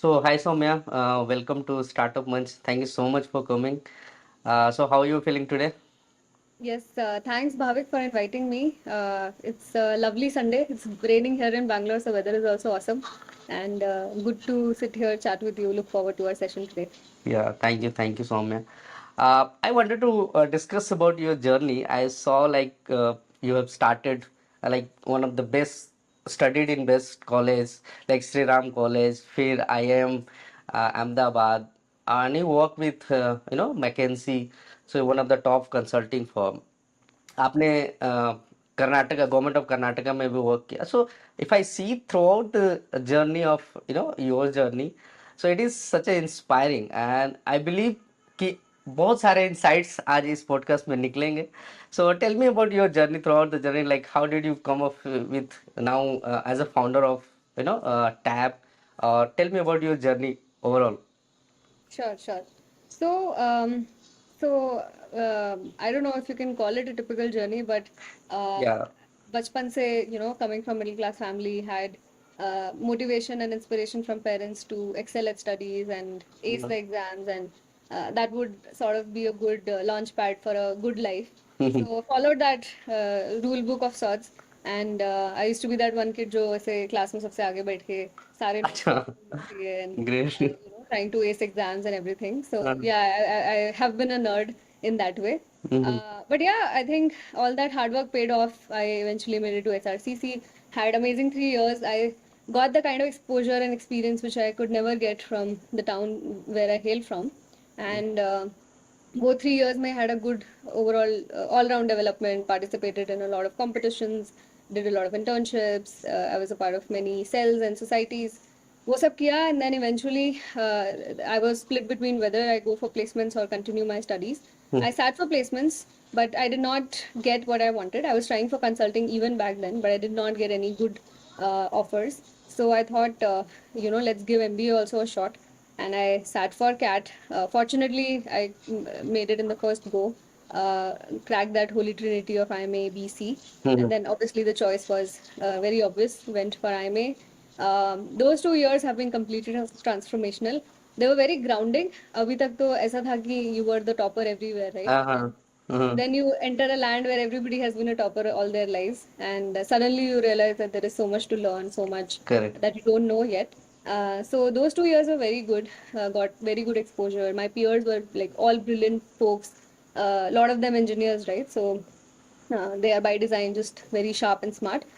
So, hi Soumya, welcome to Startup Munch. Thank you so much for coming. So, how are you feeling today? Yes, thanks Bhavik for inviting me. It's a lovely Sunday. It's raining here in Bangalore, so weather is also awesome. And good to sit here, chat with you. Look forward to our session today. Yeah, thank you, Soumya. I wanted to discuss about your journey. I saw you have started like one of the best studied in best college, like Sri Ram College, Fir IIM, Ahmedabad, and you work with McKinsey, so one of the top consulting firm. आपने Karnataka government of Karnataka में भी work किया so if I see throughout the journey of your journey so it is such a inspiring and I believe कि बहुत सारे insights आज इस podcast में निकलेंगे so tell me about your journey throughout the journey like how did you come up with now as a founder of Tab tell me about your journey overall Sure, sure. So, I don't know if you can call it a typical journey, but uh, या bachpan se, coming from middle class family, had motivation and inspiration from parents to excel at studies and ace the exams, and that would sort of be a good launch pad for a good life. So, followed that rule book of sorts, and I used to be that one kid जो ऐसे class में सबसे आगे बैठ के सारे notes अच्छा लिखती है and great trying to ace exams and everything. So yeah, I have been a nerd in that way. But yeah, I think all that hard work paid off. I eventually made it to SRCC, had amazing 3 years. I got the kind of exposure and experience which I could never get from the town where I hail from. And both 3 years may had a good overall all-round development, participated in a lot of competitions, did a lot of internships. I was a part of many cells and societies. वो सब किया and then eventually I was split between whether I go for placements or continue my studies. I sat for placements, but I did not get what I wanted. I was trying for consulting even back then, but I did not get any good offers. So I thought, let's give MBA also a shot. And I sat for CAT. Fortunately, I made it in the first go, cracked that holy trinity of IMA, BC. And then obviously the choice was very obvious, went for IMA. Those 2 years have been completely transformational. They were very grounding. अभी तक तो ऐसा था कि you were the topper everywhere, right? हाँ हाँ Then you enter a land where everybody has been a topper all their lives, and suddenly you realize that there is so much to learn, so much correct that you don't know yet. So those 2 years were very good. Got very good exposure. My peers were like all brilliant folks. A lot of them engineers, right? So they are by design just very sharp and smart.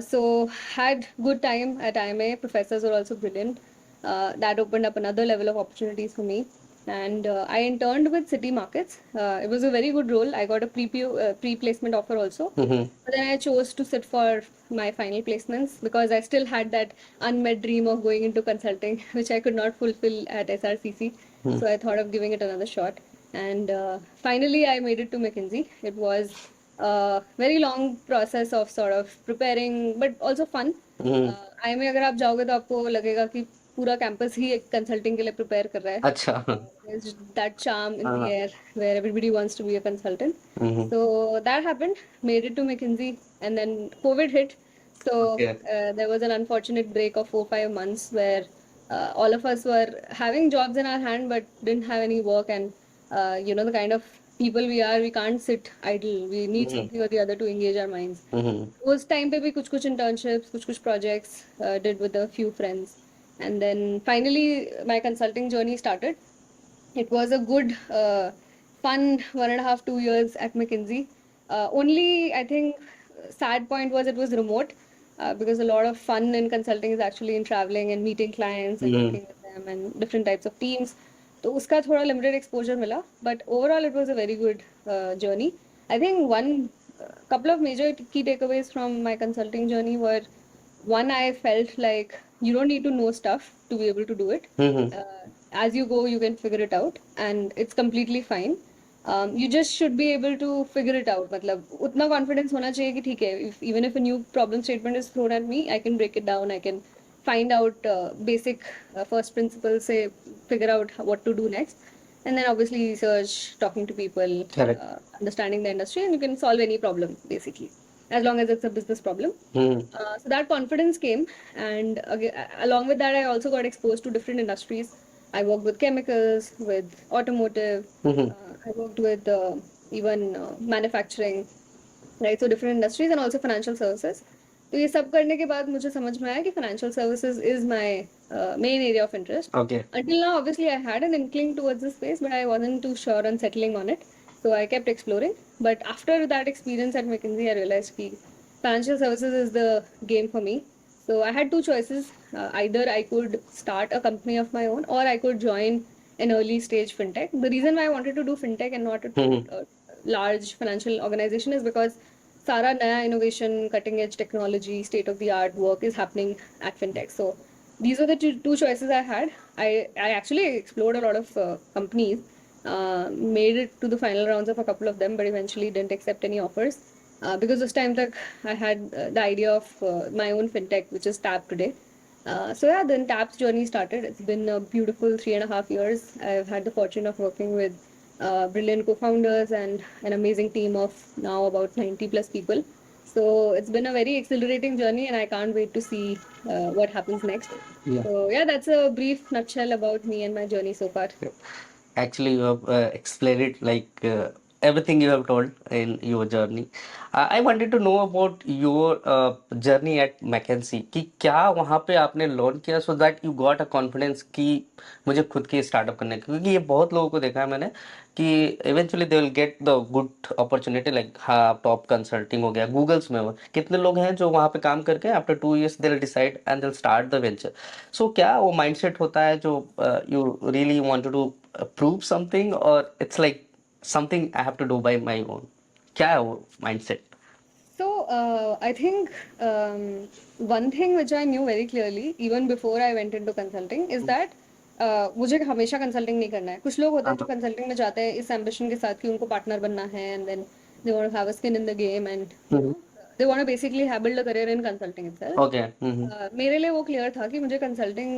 So had good time at IMA. Professors were also brilliant. That opened up another level of opportunities for me. And I interned with City Markets. It was a very good role. I got a pre-placement offer also. But then I chose to sit for my final placements because I still had that unmet dream of going into consulting, which I could not fulfill at SRCC. So I thought of giving it another shot. And finally, I made it to McKinsey. It was a very long process of sort of preparing, but also fun. आई में अगर आप जाओगे तो आपको लगेगा कि पूरा campus ही एक कंसल्टिंग के लिए प्रिपेयर कर रहा है. अच्छा There's that charm in the हाँ air where everybody wants to be a consultant. Hmm So that happened, made it to McKinsey, and then COVID hit. So okay there was an unfortunate break of 4 5 months where all of us were having jobs in our hand but didn't have any work, and the kind of people we are, we can't sit idle. We need something or the other to engage our minds. उस time पे भी कुछ कुछ internships, कुछ कुछ projects did with a few friends, and then finally my consulting journey started. It was a good, fun 1.5 2 years at McKinsey. Only I think sad point was it was remote, because a lot of fun in consulting is actually in traveling and meeting clients and hmm working with them and different types of teams. तो उसका थोड़ा limited exposure मिला, but overall it was a very good journey. I think one couple of major key takeaways from my consulting journey were, one, I felt like you don't need to know stuff to be able to do it. Hmm As you go, you can figure it out, and it's completely fine. You just should be able to figure it out. मतलब उतना confidence होना चाहिए कि ठीक है, even if a new problem statement is thrown at me, I can break it down. I can find out basic first principles, say figure out what to do next, and then obviously research, talking to people, correct understanding the industry, and you can solve any problem basically. as long as it's a business problem. So that confidence came, and again, along with that, I also got exposed to different industries. I worked with chemicals, with automotive. I worked with even manufacturing, right? So different industries and also financial services. तो ये सब करने के बाद मुझे समझ में आया कि financial services is my main area of interest. Okay. Until now, obviously, I had an inkling towards this space, but I wasn't too sure on settling on it. So I kept exploring. But after that experience at McKinsey, I realized that financial services is the game for me. So I had two choices. Either I could start a company of my own, or I could join an early stage fintech. The reason why I wanted to do fintech and not a large financial organization is because सारा नया innovation, cutting edge technology, state of the art work is happening at fintech. So these are the two choices I had. I actually explored a lot of companies, made it to the final rounds of a couple of them, but eventually didn't accept any offers because this time tak I had the idea of my own fintech, which is Tap today. So yeah, then Tap's journey started. It's been a beautiful 3.5 years. I've had the fortune of working with brilliant co-founders and an amazing team of now about 90 plus people. So it's been a very exhilarating journey, and I can't wait to see what happens next. Yeah. So yeah, that's a brief nutshell about me and my journey so far. Actually, you have explained it like everything you have told in your journey. I wanted to know about your journey at McKinsey कि क्या वहाँ पे आपने learn किया so that you got a confidence कि मुझे खुद की स्टार्टअप करने की, क्योंकि ये बहुत लोगों को देखा है मैंने कि eventually they will get the good opportunity like हाँ टॉप कंसल्टिंग हो गया गूगल्स में हो, कितने लोग हैं जो वहाँ पे काम करके after 2 years they'll decide and they'll start the venture. So क्या वो mindset होता है जो you really wanted to prove something or it's like something I have to do by my own? क्या है वो mindset? So I think one thing which I knew very clearly even before I went into consulting is that मुझे हमेशा consulting नहीं करना है. कुछ लोग होते हैं जो कंसल्टिंग में जाते हैं इस एम्बिशन के साथ कि उनको पार्टनर बनना है and then they want to have a skin in the game and they want to basically have build a career in consulting itself. Okay. मेरे लिए वो क्लियर था कि मुझे कंसल्टिंग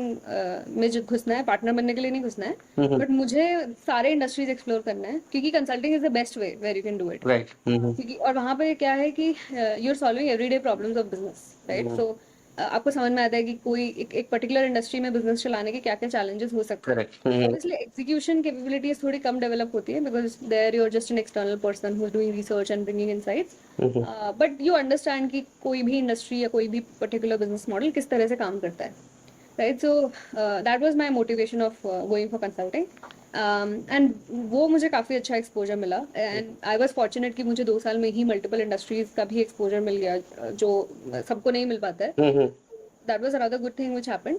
में जो घुसना है पार्टनर बनने के लिए नहीं घुसना है बट मुझे सारे इंडस्ट्रीज एक्सप्लोर करना है क्योंकि consulting is the best way where you can do it. Right. क्योंकि और वहाँ पे क्या है कि you are solving everyday problems of business, right? So आपको समझ में आता है कि कोई एक पर्टिकुलर इंडस्ट्री में बिजनेस चलाने के क्या क्या चैलेंजेस हो सकते हैं. Correct. ऑब्वियसली एग्जीक्यूशन कैपेबिलिटीज थोड़ी कम डेवलप होती है because there you are just an external person who is doing research and bringing insights, but you understand कि कोई भी इंडस्ट्री या कोई भी पर्टिकुलर बिजनेस मॉडल किस तरह से काम करता है, right? So that was my motivation of going for consulting and वो मुझे काफ़ी अच्छा एक्सपोजर मिला एंड आई वाज फॉर्चुनेट कि मुझे 2 साल में ही मल्टीपल इंडस्ट्रीज का भी एक्सपोजर मिल गया जो सबको नहीं मिल पाता है. That was another good thing which happened.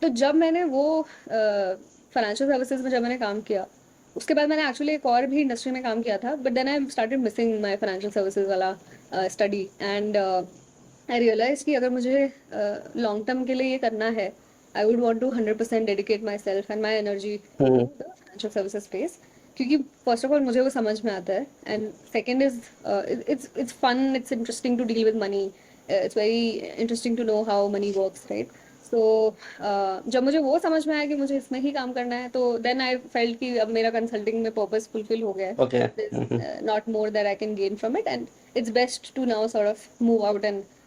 तो जब मैंने वो फाइनेंशियल सर्विसेज में जब मैंने काम किया उसके बाद मैंने एक्चुअली एक और भी इंडस्ट्री में काम किया था but then I started missing my financial services वाला स्टडी एंड आई रियलाइज कि अगर मुझे लॉन्ग टर्म के लिए ये करना है I would want to 100% dedicate myself and my energy to the financial services space क्योंकि first of all मुझे वो समझ में आता है and second is it's fun, it's interesting to deal with money, it's very interesting to know how money works, right? So जब मुझे वो समझ में आया कि मुझे इसमें ही काम करना है तो then I felt कि अब मेरा consulting में purpose fulfill हो गया है. Okay. There's not more that I can gain from it and it's best to now sort of move out and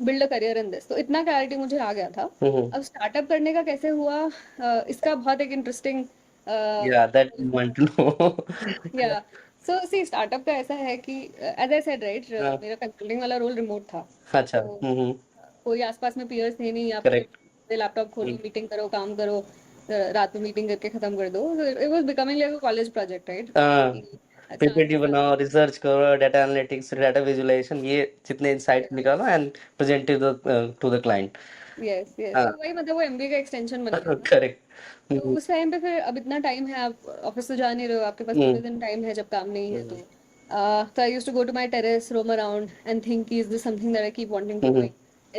build a career in this. तो इतना clarity मुझे आ गया था. अब स्टार्टअप करने का कैसे हुआ इसका बहुत एक interesting Yeah, that you want to know. या सो सी स्टार्टअप का ऐसा है कि एज आई सेड राइट मेरा कंसल्टिंग वाला रोल रिमोट था. अच्छा. तो कोई आसपास में पीयर्स थे नहीं, आप Correct. लैपटॉप खोलो मीटिंग करो काम करो रात में मीटिंग करके खत्म कर दो. It was becoming like a college project, right? PPT बनाओ, रिसर्च करो, डाटा एनालिटिक्स, डाटा विजुअलाइजेशन, ये जितने इनसाइट निकालो and present to the client. Yes yes तो वही मतलब वो एमबीए का एक्सटेंशन बन गया था. करेक्ट. तो उस टाइम पे फिर अब इतना टाइम है, आप ऑफिस तो जा नहीं रहे हो, आपके पास पूरे दिन टाइम है जब काम नहीं है. तो I used to go to my terrace, roam around and think is this something that I keep wanting to do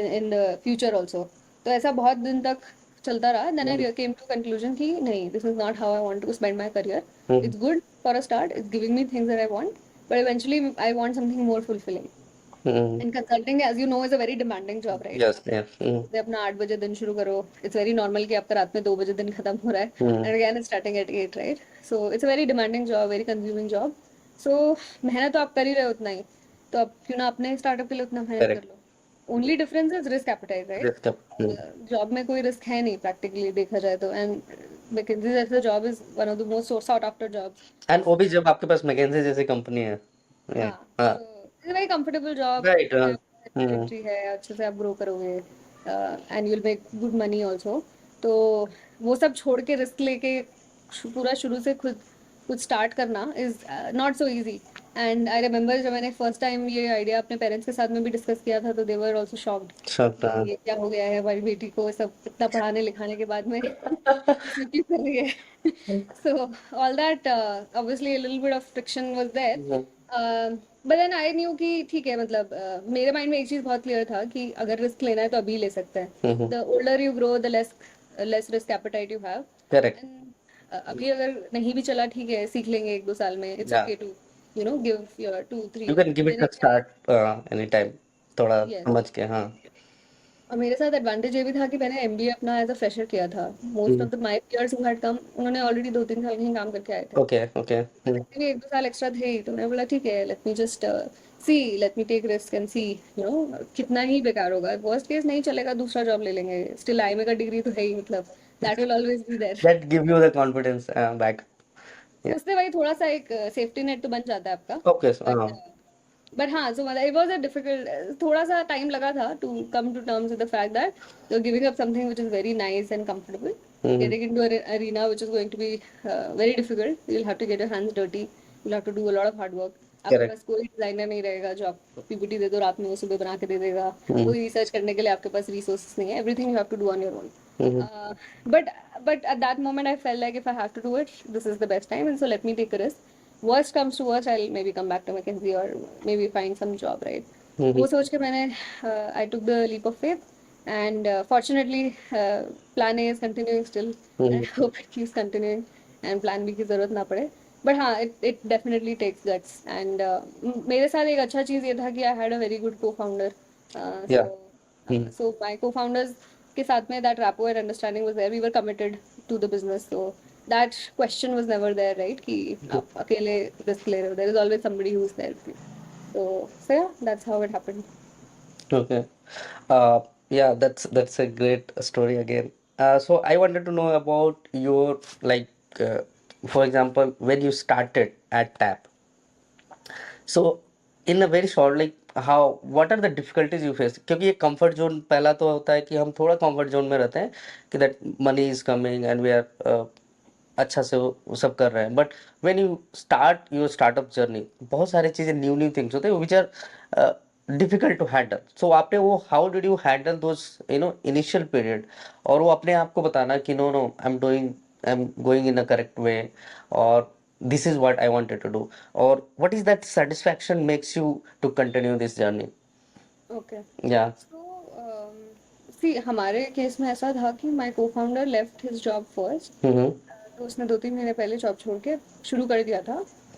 in the future also. तो ऐसा बहुत दिन तक चलता रहा. Then I came to conclusion कि नहीं, this is not how I want to spend my career. It's good for a start, it's giving me things that I want, but eventually I want something more fulfilling. And consulting as you know is a very demanding job, right? Yes. Yes. से अपना 8 बजे दिन शुरू करो, it's very normal कि आपका रात में 2 बजे दिन खत्म हो रहा है and again it's starting at 8, right? So it's a very demanding job, very consuming job. So मेहनत तो आप कर ही रहे हो उतना ही. तो अब क्यों ना अपने स्टार्टअप के लिए उतना मेहनत कर correct. Low. Only difference is risk appetite, right? Risk. Job में कोई रिस्क है नहीं प्रैक्टिकली देखा जाए तो, एंड McKinsey जैसा job is one of the most sought after jobs. And वो भी जब आपके पास मैकेंजी जैसी कंपनी है। हाँ, हाँ। तो it's very comfortable job. Right. Hmm. Trajectory है, अच्छे से आप ग्रो करोगे, and you will make good money also. तो वो सब छोड़ के रिस्क लेके पूरा शुरू से खुद कुछ स्टार्ट करना is not so easy. And I remember जब मैंने फर्स्ट टाइम ये आइडिया अपने पेरेंट्स के साथ में भी डिस्कस किया था, तो दे वर आल्सो शॉक्ड सब। कि ये क्या हो गया है हमारी बेटी को, सब इतना पढ़ाने लिखाने के बाद में ये सब क्यों कर रही है। So all that obviously a little bit of friction was there. But then I knew कि ठीक है, मतलब मेरे माइंड में एक चीज बहुत क्लियर था कि अगर रिस्क लेना है तो अभी ले सकते हैं। The older you grow the less risk appetite you have. Correct. And अभी अगर नहीं भी चला ठीक है, सीख लेंगे एक दो साल में, it's yeah okay to give your 2-3 you can give it देने अ क्या है। स्टार्ट एनी टाइम, थोड़ा Yes. समझ के। हाँ। और मेरे साथ एडवांटेज ये भी था कि मैंने MBA अपना एज अ फ्रेशर किया था। Most of the my peers who had come, उन्होंने ऑलरेडी 2-3 साल कहीं काम करके आए थे। Okay okay. भी 1-2 साल एक्स्ट्रा थे ही, तो मैंने बोला ठीक है, let me just see, let me take risk and see कितना ही बेकार होगा, वर्स्ट केस नहीं चलेगा दूसरा जॉब ले लेंगे, स्टिल IMA का डिग्री तो है ही, मतलब that will always be there. That give you the confidence back. उससे भाई थोड़ा सा एक सेफ्टी नेट तो बन जाता है आपका। ओके। बट हाँ, सो मतलब इट वाज अ डिफिकल्ट, थोड़ा सा टाइम लगा था to come to terms with the fact that you are giving up something which is very nice and comfortable, getting into an arena which is going to be very difficult. You'll have to get your hands dirty, you'll have to do a lot of hard work. आपके correct. पास कोई designer नहीं रहेगा जो आप PPT दे दो रात में वो सुबह बना के दे देगा, कोई रिसर्च करने के लिए आपके पास रिसोर्सेस नहीं है, everything you have to do on your own. But at that moment I felt like if I have to do it, this is the best time, and so let me take a risk. Worst comes to worst, I'll maybe come back to McKinsey or maybe find some job, right? वो सोच के मैंने I took the leap of faith, and fortunately plan A is continuing still, and I hope it keeps continuing and plan B की जरूरत ना पड़े। But हाँ, it definitely takes guts, and मेरे साथ एक अच्छा चीज़ ये था कि I had a very good co-founder. या। So my co-founders के साथ में that rapport and understanding was there. We were committed to the business, so that question was never there, right? कि आप अकेले risk ले रहे हो. There is always somebody who's there with you. So yeah, that's how it happened. Okay. Yeah, that's a great story again. So I wanted to know about your like, for example, when you started at TAP. So in a very short, like how what are the difficulties you face? क्योंकि ये comfort zone पहला तो होता है कि हम थोड़ा comfort zone में रहते हैं कि that money is coming and we are अच्छा से वो सब कर रहे हैं, but when you start your startup journey बहुत सारी चीज़ें न्यू न्यू थिंग्स होते हैं which are difficult to handle. So आपने वो how did you handle those initial period, और वो अपने आप को बताना कि no no I am going in a correct way, और this is what I wanted to do, और what is that satisfaction makes you to continue this journey. Okay. या। So see, हमारे केस में ऐसा था कि my co-founder left his job first. तो उसने 2-3 महीने पहले जॉब छोड़ के शुरू कर दिया था,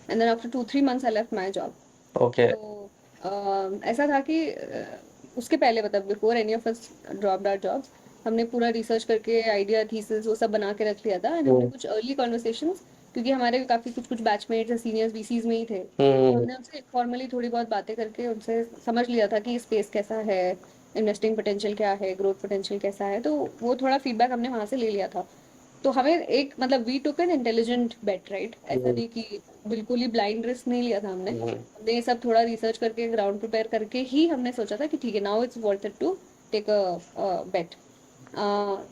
and then after 2-3 months I left my job. Okay. तो ऐसा था कि उसके पहले मतलब before any of us dropped our jobs, हमने पूरा रिसर्च करके आइडिया थीसिस वो सब बना के रख लिया था, एंड हमने कुछ अर्ली कॉन्वर्सेशंस, क्योंकि हमारे काफ़ी कुछ कुछ बैचमेट्स या सीनियर्स VCs में ही थे, तो हमने उनसे फॉर्मली थोड़ी बहुत बातें करके उनसे समझ लिया था कि स्पेस कैसा है, इन्वेस्टिंग पोटेंशियल क्या है, ग्रोथ पोटेंशियल कैसा है, तो वो थोड़ा फीडबैक हमने वहाँ से ले लिया था। तो हमें एक मतलब we took an intelligent bet, right? ऐसा नहीं कि बिल्कुल ही ब्लाइंड रिस्क नहीं लिया था हमने ये सब थोड़ा रिसर्च करके ग्राउंड प्रिपेयर करके ही हमने सोचा था कि ठीक है, now it's worth it to take a bet.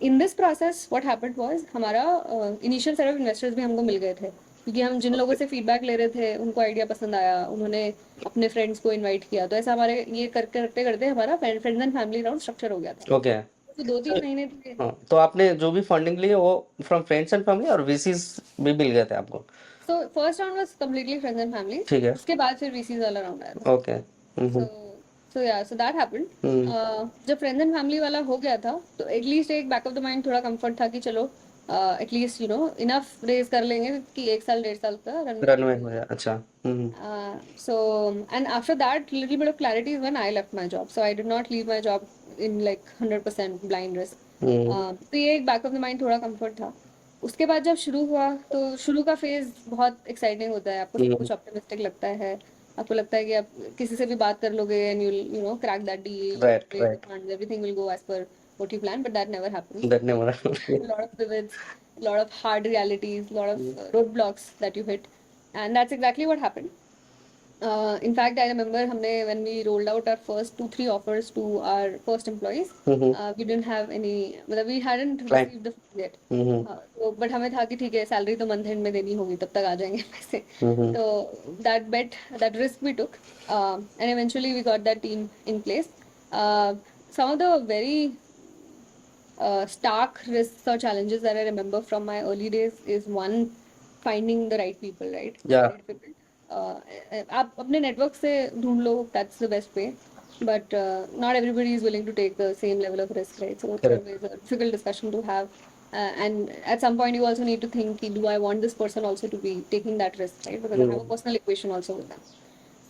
In this process what happened was, हमारा इनिशियल सेट ऑफ इन्वेस्टर्स भी हमको मिल गए थे, क्योंकि हम जिन लोगों से फीडबैक ले रहे थे उनको आइडिया पसंद आया, उन्होंने अपने फ्रेंड्स को इनवाइट किया, तो ऐसा हमारे ये करते करते करते हमारा friends and family round structure हो गया था। ओके। तो 2-3 महीने थे। हाँ, तो आपने जो भी फंडिंग ली है वो फ्रॉम फ्रेंड्स एंड फैमिली और वीसीज भी मिल गए थे आपको? So first round was completely friends and family, ठीक है। उसके बाद फिर VCs वाला राउंड आया था। ओके। सो सो या सो दैट हैपेंड। जब फ्रेंड्स एंड फैमिली वाला हो गया था तो एटलीस्ट एक बैक ऑफ द माइंड थोड़ा कंफर्ट था कि चलो एटलीस्ट इनफ रेज कर लेंगे कि 1 साल 1.5 साल का रनवे रन तो में हो हो जाए। जाए। अच्छा। So, and after that, little bit of clarity is when I left my job. So I did not leave my job in like 100% blind risk. तो ये एक बैक ऑफ द माइंड थोड़ा कंफर्ट था। उसके बाद जब शुरू हुआ तो शुरू का फेज बहुत एक्साइटिंग होता है, आपको सब कुछ ऑप्टिमिस्टिक लगता है, आपको लगता है कि आप किसी से भी बात कर लोगे and you'll crack that deal, Right, you'll raise the right. funds, everything will go as per what you plan, but that never happens. That never happened. A lot of pivots, a lot of hard realities, a lot of roadblocks that you hit, and that's exactly what happened. In fact, I remember when we rolled out our first 2-3 offers to our first employees, we didn't have any, मतलब we hadn't Client. received the funds yet. Mm-hmm. तो but हमें था कि ठीक है salary तो month and में देनी होगी तब तक आ जाएंगे पैसे. Mm-hmm. So that risk we took, and eventually we got that team in place. Some of the very stark risks or challenges that I remember from my early days is one, finding the right people, right? Yeah. Very difficult. आप अपने network से ढूंढ लो, that's the best way. But not everybody is willing to take the same level of risk, right? So it's Correct. always a difficult discussion to have. And at some point, you also need to think, do I want this person also to be taking that risk, right? Because I have a personal equation also with them.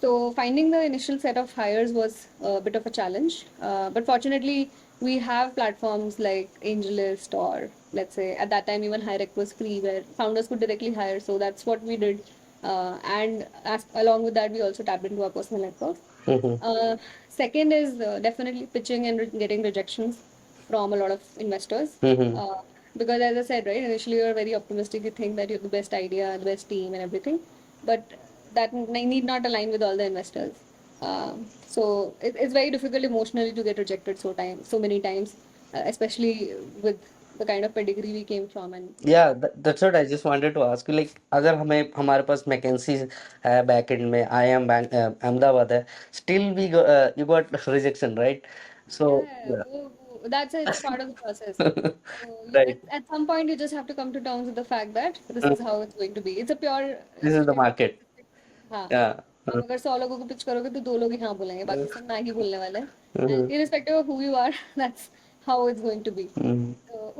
So finding the initial set of hires was a bit of a challenge, but fortunately we have platforms like AngelList, or let's say at that time even HireRect was free where founders could directly hire. So that's what we did, and along with that we also tapped into our personal networks. Second is definitely pitching and getting rejections from a lot of investors. Because as I said, right, initially you're very optimistic, you think that you have the best idea, the best team and everything, but that need not align with all the investors. So it's very difficult emotionally to get rejected so many times, especially with the kind of pedigree we came from. And Yeah, that's what I just wanted to ask you. Like, अगर हमारे पास McKinsey है back and में, I am bank Ahmedabad है, still you got rejection, right? So yeah, yeah. it's a part of the process. So Right. at some point, you just have to come to terms with the fact that this is how it's going to be. It's a pure This is the market. हाँ. Yeah. आप अगर 100 लोगों को pitch करोगे तो 2 लोग ही हाँ बोलेंगे, बाकी सब ना ही बोलने वाले हैं. Mm-hmm. And irrespective of who you are, that's how it's going to be. Mm-hmm.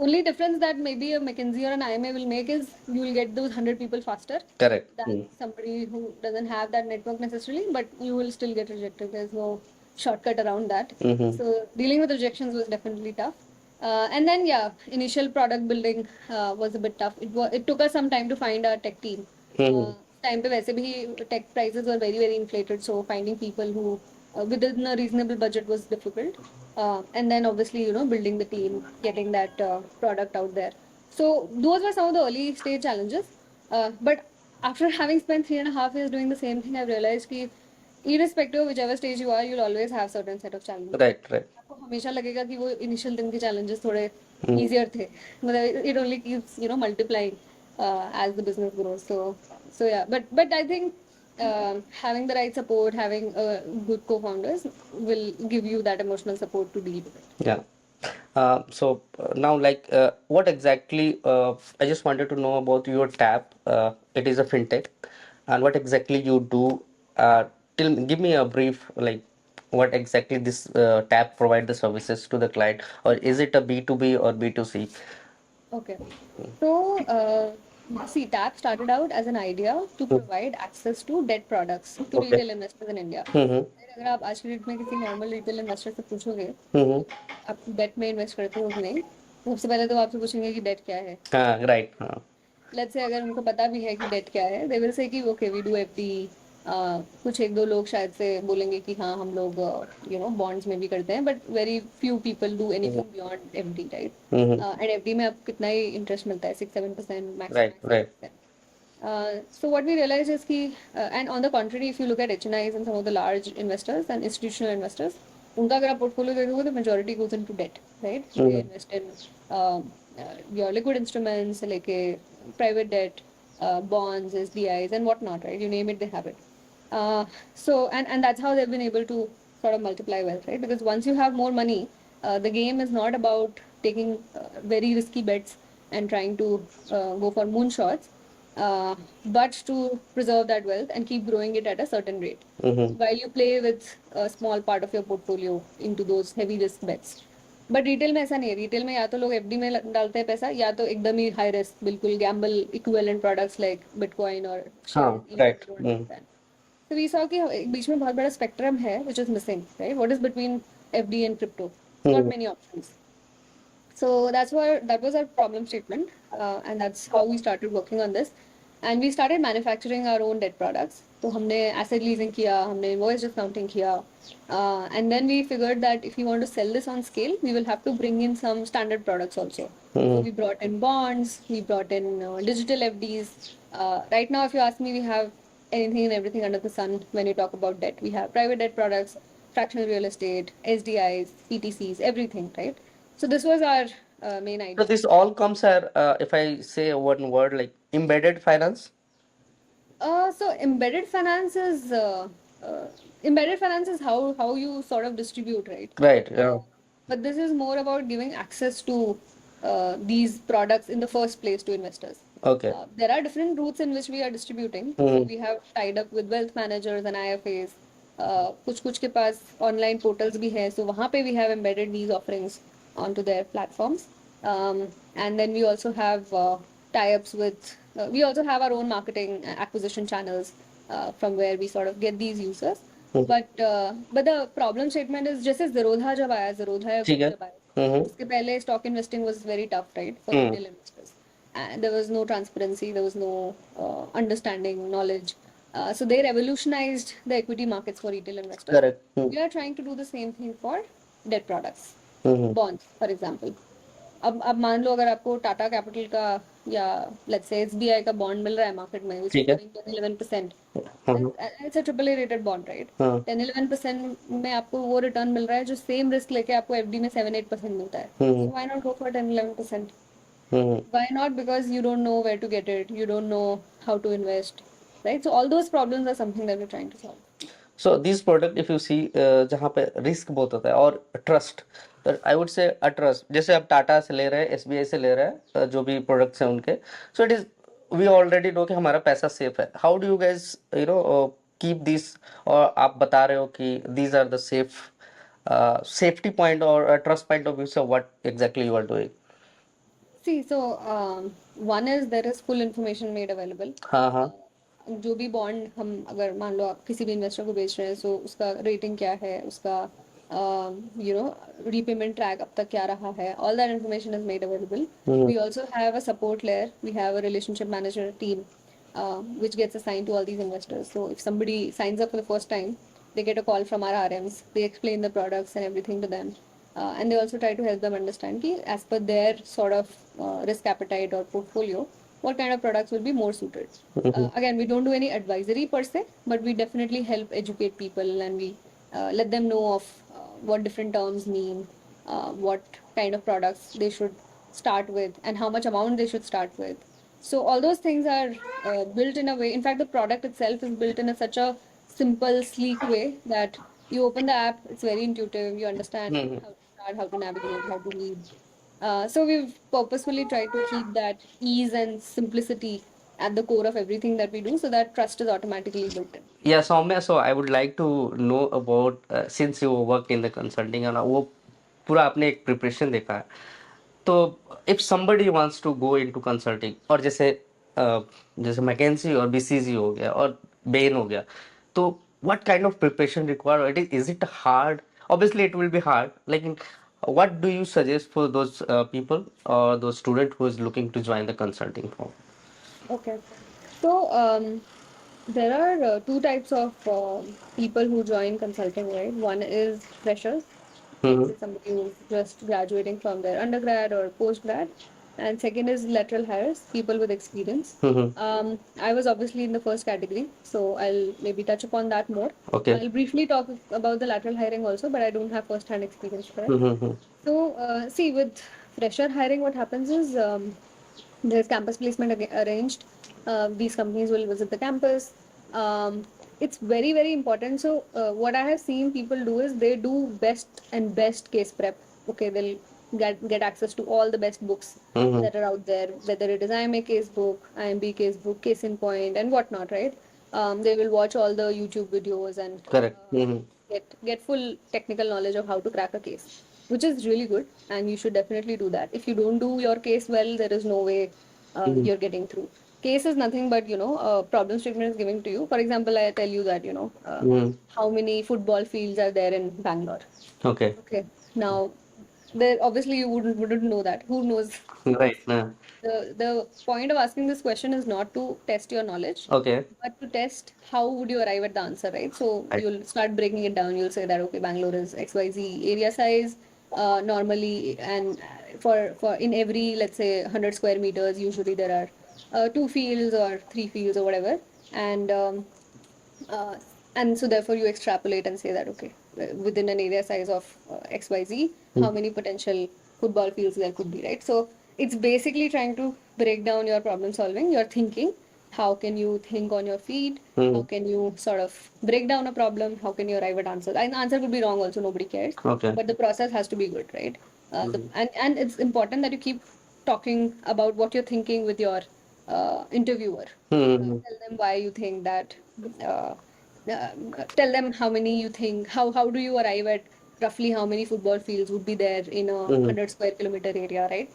Only difference that maybe a McKinsey or an IMA will make is you will get those 100 people faster Correct. than somebody who doesn't have that network necessarily, but you will still get rejected. There's no shortcut around that. So dealing with rejections was definitely tough. And then yeah, initial product building was a bit tough. It took us some time to find our tech team. Time पे वैसे भी tech prices were very very inflated, so finding people who within a reasonable budget was difficult. And then obviously building the team, getting that product out there. So those were some of the early stage challenges. But after having spent 3.5 years doing the same thing, I've realized कि irrespective of whichever stage you are, you'll always have certain set of challenges. Right, right. आपको हमेशा लगेगा कि वो initial दिन के challenges थोड़े easier थे. मतलब it only keeps multiplying as the business grows. So yeah, but I think having the right support, having good co-founders will give you that emotional support to deal with it. Yeah. Now, like, what exactly? I just wanted to know about your tap. It is a fintech, and what exactly you do? Give me a brief, like, what exactly this tap provide the services to the client, or is it a B2B or B2C? Okay. So, see, TAP started out as an idea to provide access to debt products to Okay. retail investors in India. Mm-hmm. अगर आप आज की date में किसी normal retail investor से पूछोगे Mm-hmm. आप date में इन्वेस्ट करते हो कि नहीं, तो सबसे पहले तो वो आपसे पूछेंगे कि डेट क्या है. Right. लेट्स से अगर उनको पता भी है कि डेट क्या है, दे विल से कि ओके वी डू एफडी. कुछ एक दो लोग शायद से बोलेंगे कि हाँ हम लोग बॉन्ड्स में भी करते हैं, but very few people do anything beyond FD, right. And FD में आपको कितना ही इंटरेस्ट मिलता है, 6-7% Right, right. Max. So what we realized is कि and on the contrary, if you look at HNIs and some of the large investors and institutional investors, उनका अगर आप portfolio देखोगे तो majority goes into debt, right? They invest in your liquid instruments, like private debt, bonds, SDIs, and whatnot, right? You name it, they have it. So and that's how they've been able to sort of multiply wealth, right? Because once you have more money, the game is not about taking very risky bets and trying to go for moonshots, but to preserve that wealth and keep growing it at a certain rate while you play with a small part of your portfolio into those heavy risk bets. But retail में ऐसा नहीं है. Retail में या तो लोग FD में डालते हैं पैसा, या तो एकदम ही हाई रिस्क बिल्कुल Gamble equivalent products like bitcoin और हाँ, right. So we saw कि बीच में बहुत बड़ा स्पेक्ट्रम है which is missing, right? What is between FD and crypto? Not many options. So that was our problem statement, and that's how we started working on this. and we started manufacturing our own debt products. तो हमने asset leasing किया, हमने invoice discounting किया, and then we figured that if we want to sell this on scale, we will have to bring in some standard products also. So we brought in bonds, we brought in digital FDs. Right now, if you ask me, we have anything and everything under the sun when you talk about debt. We have private debt products, fractional real estate, SDIs, PTCs, everything, right? So this was our main So idea. this all comes at, if I say one word like embedded finance. So embedded finance is how you sort of distribute, right? Right. Yeah. But this is more about giving access to these products in the first place to investors. Okay. There are different routes in which we are distributing. So we have tied up with wealth managers and IFAs. कुछ कुछ के पास online portals भी हैं. So वहाँ पे we have embedded these offerings onto their platforms. And then we also have tie-ups with. We also have our own marketing acquisition channels from where we sort of get these users. But the problem statement is जैसे Zerodha जब आया, Zerodha या ठीक Growth है. जब आया, उसके पहले stock investing was very tough, right, for retail investors. And there was no transparency, there was no understanding, knowledge. So they revolutionized the equity markets for retail investors. Correct. We are trying to do the same thing for debt products, bonds, for example. अब मान लो अगर आपको Tata capital का या let's say SBI का bond मिल रहा है market में विच इज ठीक है. Coming 10-11%, it's a triple A rated bond, right? 10-11% में आपको वो रिटर्न मिल रहा है जो सेम रिस्क लेके आपको एफडी में 7-8% मिलता है. So why not go for 10-11%? Why not? Because you don't know where to get it, you don't know how to invest, right? So all those problems are something that we're trying to solve. So this product if you see जहाँ पे risk बहुत होता है और trust, I would say a trust, जैसे आप टाटा से ले रहे हैं, एसबीआई से ले रहे हैं, जो भी प्रोडक्ट्स हैं उनके, so it is we already know कि हमारा पैसा सेफ है. How do you guys keep this, और आप बता रहे हो कि these are the safe safety point और ट्रस्ट पॉइंट ऑफ व्यू से what exactly you are doing? See, so one is there is full information made available. हाँ हाँ. जो भी बॉन्ड हम अगर मान लो आप किसी भी इन्वेस्टर को बेच रहे हैं, सो उसका रेटिंग क्या है, उसका रीपेमेंट ट्रैक अब तक क्या रहा है, all that information is made available. We also have a support layer, we have a relationship manager team which gets assigned to all these investors. So if somebody signs up for the first time, they get a call from our RMs. They explain the products and everything to them, and they also try to help them understand ki, as per their sort of risk appetite or portfolio, what kind of products will be more suited. Again, we don't do any advisory per se, but we definitely help educate people, and we let them know of what different terms mean, what kind of products they should start with, and how much amount they should start with. So all those things are built in a way. In fact, the product itself is built in such a simple, sleek way that you open the app, it's very intuitive. You understand how to start, how to navigate, how to lead. So we've purposefully tried to keep that ease and simplicity at the core of everything that we do, so that trust is automatically built in. Yeah, Soumya, so I would like to know about since you worked in the consulting and वो पूरा आपने एक preparation देखा है, तो if somebody wants to go into consulting, और जैसे McKinsey और बीसीजी हो गया और बेन हो गया, तो what kind of preparation required? Is it hard? Obviously, it will be hard. Like, what do you suggest for those people or those student who is looking to join the consulting firm? Okay. So there are two types of people who join consulting, right? One is freshers, let's say somebody who's just graduating from their undergrad or postgrad, and second is lateral hires, people with experience. I was obviously in the first category, so I'll maybe touch upon that more. Okay. I'll briefly talk about the lateral hiring also, but I don't have first-hand experience for it. So, see, with fresher hiring, what happens is there's campus placement arranged. These companies will visit the campus. It's very, very important. So, what I have seen people do is they do best case prep. Okay, they'll get access to all the best books that are out there, whether it is IMA case book, IMB case book, case in point, and whatnot, right? They will watch all the YouTube videos and Correct. get full technical knowledge of how to crack a case, which is really good, and you should definitely do that. If you don't do your case well, there is no way you're getting through. Case is nothing but problem statement is giving to you. For example, I tell you that how many football fields are there in Bangalore. Okay. Okay, now there obviously you wouldn't know that. Who knows? Right. No. The point of asking this question is not to test your knowledge, Okay. but to test how would you arrive at the answer, right? So Right. you'll start breaking it down. You'll say that okay, Bangalore is XYZ area size, normally, and for in every, let's say, 100 square meters, usually there are two fields or three fields or whatever, and uh, and so therefore you extrapolate and say that okay, within an area size of XYZ, how many potential football fields there could be, right? So it's basically trying to break down your problem solving, your thinking. How can you think on your feet? How can you sort of break down a problem? How can you arrive at answers? And the answer could be wrong also, nobody cares. Okay. But the process has to be good, right? And it's important that you keep talking about what you're thinking with your interviewer. Tell them why you think that. Uh, uh, Tell them how many you think. How do you arrive at roughly how many football fields would be there in a 100 square kilometer area, right?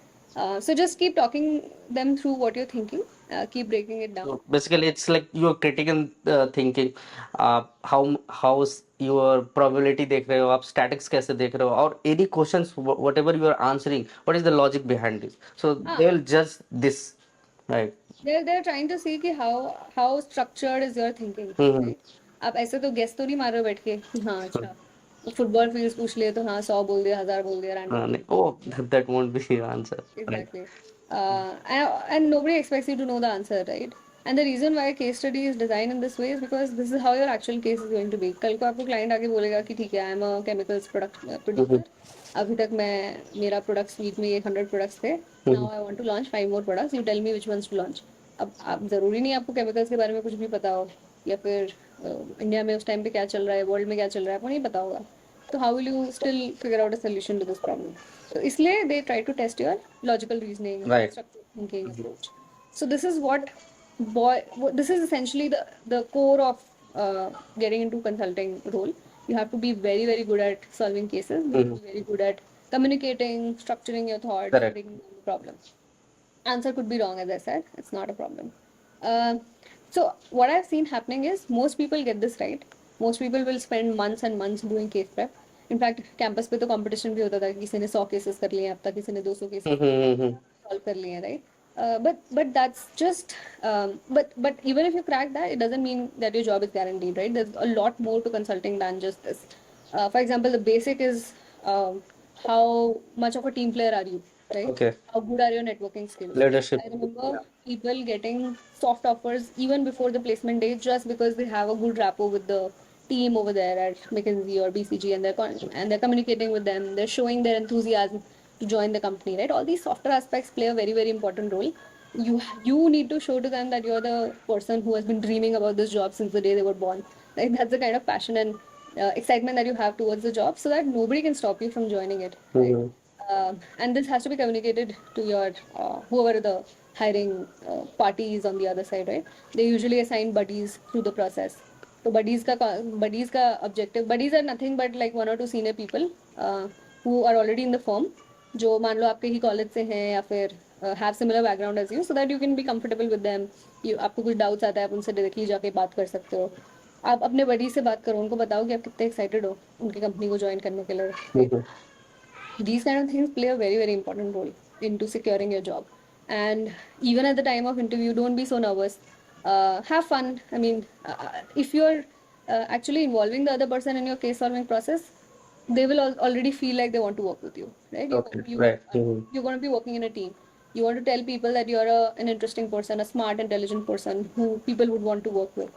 So just keep talking them through what you're thinking. Keep breaking it down. So basically, it's like your critical thinking. How's your probability देख रहे हो आप statics कैसे देख रहे हो और any questions whatever you are answering, what is the logic behind this? So Ah, they will judge this, right? they're trying to see कि how structured is your thinking, hmm. right? आप ऐसे तो guess तो नहीं मार रहे हो बैठ के कि हाँ अच्छा फुटबॉल फील्ड्स पूछ लिए तो हाँ 100 बोल दिया 1000 बोल दिया randomly. Oh, that won't be the answer, right? Exactly. And nobody expects you to know the answer, right? And the reason why a case study is designed in this way is because this is how your actual case is going to be. कल को आपको client आके बोलेगा कि ठीक है, I am a chemicals producer. अभी तक मैं मेरा product suite में ये 100 products थे. Now I want to launch 5 more products. You tell me which ones to launch. अब आप ज़रूरी नहीं आपको chemicals के बारे में कुछ भी पता हो या फिर इंडिया में उस टाइम पे क्या चल रहा है, वर्ल्ड में क्या चल रहा है, आपको नहीं पता होगा. So how will you still figure out a solution to this problem? So इसलिए they try to test your logical reasoning, Right. structured thinking approach. So this is this is essentially the core of getting into consulting role. You have to be very very good at solving cases. You have to be very good at communicating, structuring your thoughts, Correct. breaking down the problem. Answer could be wrong, as I said. It's not a problem. Uh, so what I've seen happening is most people get this right. Most people will spend months and months doing case prep. In fact, campus पे तो competition भी होता था कि किसी ने 100 cases कर लिए अब तक किसी ने 200 cases solve कर लिए, right? But that's just but even if you crack that, it doesn't mean that your job is guaranteed, right? There's a lot more to consulting than just this. For example, the basic is how much of a team player are you, right? Okay. How good are your networking skills? Leadership. I remember people getting soft offers even before the placement day just because they have a good rapport with the team over there at McKinsey or BCG, and they're communicating with them. They're showing their enthusiasm to join the company, right? All these softer aspects play a very very important role. You need to show to them that you're the person who has been dreaming about this job since the day they were born. Like that's the kind of passion and excitement that you have towards the job, so that nobody can stop you from joining it, right? And this has to be communicated to your whoever the hiring party is on the other side, right? They usually assign buddies through the process. So buddies का objective, buddies are nothing but like one or two senior people who are already in the firm, जो मान लो आपके ही college से हैं या फिर have similar background as you, so that you can be comfortable with them. आपको कुछ doubts आता है आप उनसे डायरेक्टली जाके बात कर सकते हो. आप अपने बडी से बात करो, उनको बताओ कि आप कितने एक्साइटेड हो उनकी कंपनी को ज्वाइन करने के लिए, right? These kind of things play a very very important role into securing your job. And even at the time of interview, don't be so nervous. Have fun. I mean, if you're actually involving the other person in your case solving process, they will already feel like they want to work with you, right? Okay. Right. You're going to be working in a team. You want to tell people that you're an interesting person, a smart intelligent person who people would want to work with.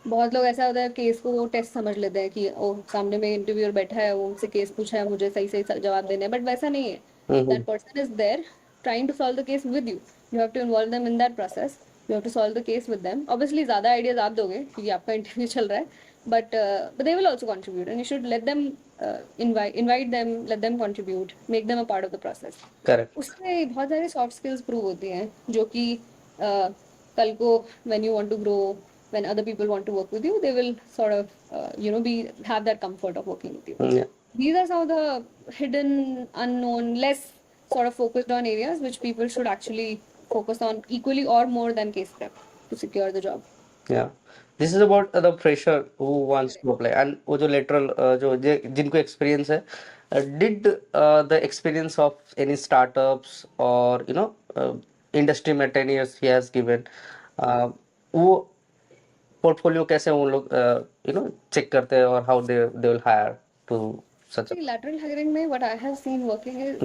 बहुत लोग ऐसा होता है case को test समझ लेते हैं कि ओ सामने में इंटरव्यूअर बैठा है, वो मुझसे केस पूछा है, मुझे सही सही जवाब देने हैं, बट वैसा नहीं है. That person is there trying to solve the case with you. You have to involve them in that process. You have to solve the case with them. Obviously ज़्यादा ideas आप दोगे क्योंकि आपका इंटरव्यू चल रहा है, but they will also contribute, and you should let them invite them, let them contribute, make them a part of the process. Correct. उससे बहुत सारी soft skills prove होती हैं जो कि कल को when you want to grow, when other people want to work with you, they will sort of have that comfort of working with you. Yeah. These are some of the hidden, unknown, less sort of focused on areas which people should actually focus on equally or more than case prep to secure the job. Yeah. This is about the fresher who wants to apply, and वो जो lateral जो जिनको experience है Did the experience of any startups or industry में 10 years he has given, वो portfolio कैसे वो लोग check करते हैं, और how they will hire to such a. See, lateral hiring mein, what I have seen working is,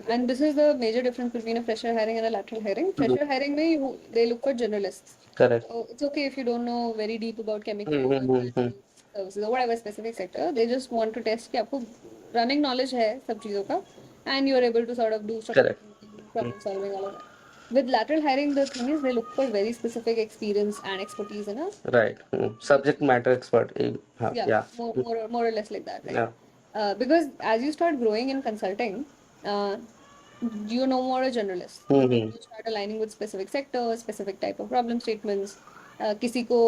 and this is the major difference between a fresher hiring and a lateral hiring. Fresher hiring mein, they look for generalists. Correct. So it's okay if you don't know very deep about chemicals, Mm-hmm. services, or whatever specific sector. They just want to test कि आपको running knowledge है सब चीजों का, and you are able to sort of do structural Correct. thinking, problem solving, all of that. With lateral hiring, the thing is they look for very specific experience and expertise in a Right. Subject matter expert. yeah, Yeah. more or less like that, right? Yeah. Because as you start growing in consulting, uh, you're no more a generalist. Mm-hmm. You start aligning with specific sectors, specific type of problem statements. किसी को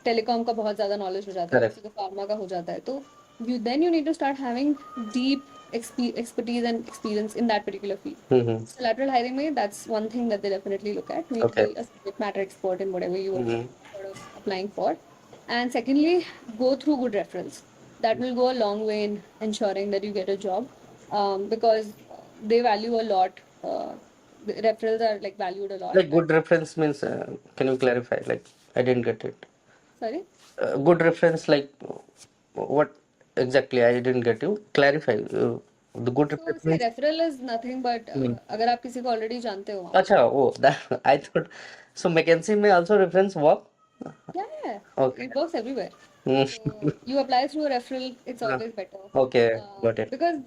telecom का बहुत ज़्यादा knowledge हो जाता है, Correct. किसी को फार्मा का हो जाता है, तो you need to start having deep expertise and experience in that particular field. Mm-hmm. So lateral hiring में that's one thing that they definitely look at. You need to Okay. be a subject matter expert in whatever you are Mm-hmm. sort of applying for. And secondly, go through good referrals. That will go a long way in ensuring that you get a job, because they value a lot. The referrals are like valued a lot. Like good reference means, can you clarify? Like I didn't get it. Sorry. Good reference, like what exactly? I didn't get you. Clarify. The good So reference see, means. referral is nothing but अगर आप किसी को already जानते हो वहाँ पे. Acha, oh, that I thought. So McKinsey may also reference work. Yeah, Okay. it works everywhere. Mm. So you apply through a referral, it's always better. Okay, got it. Because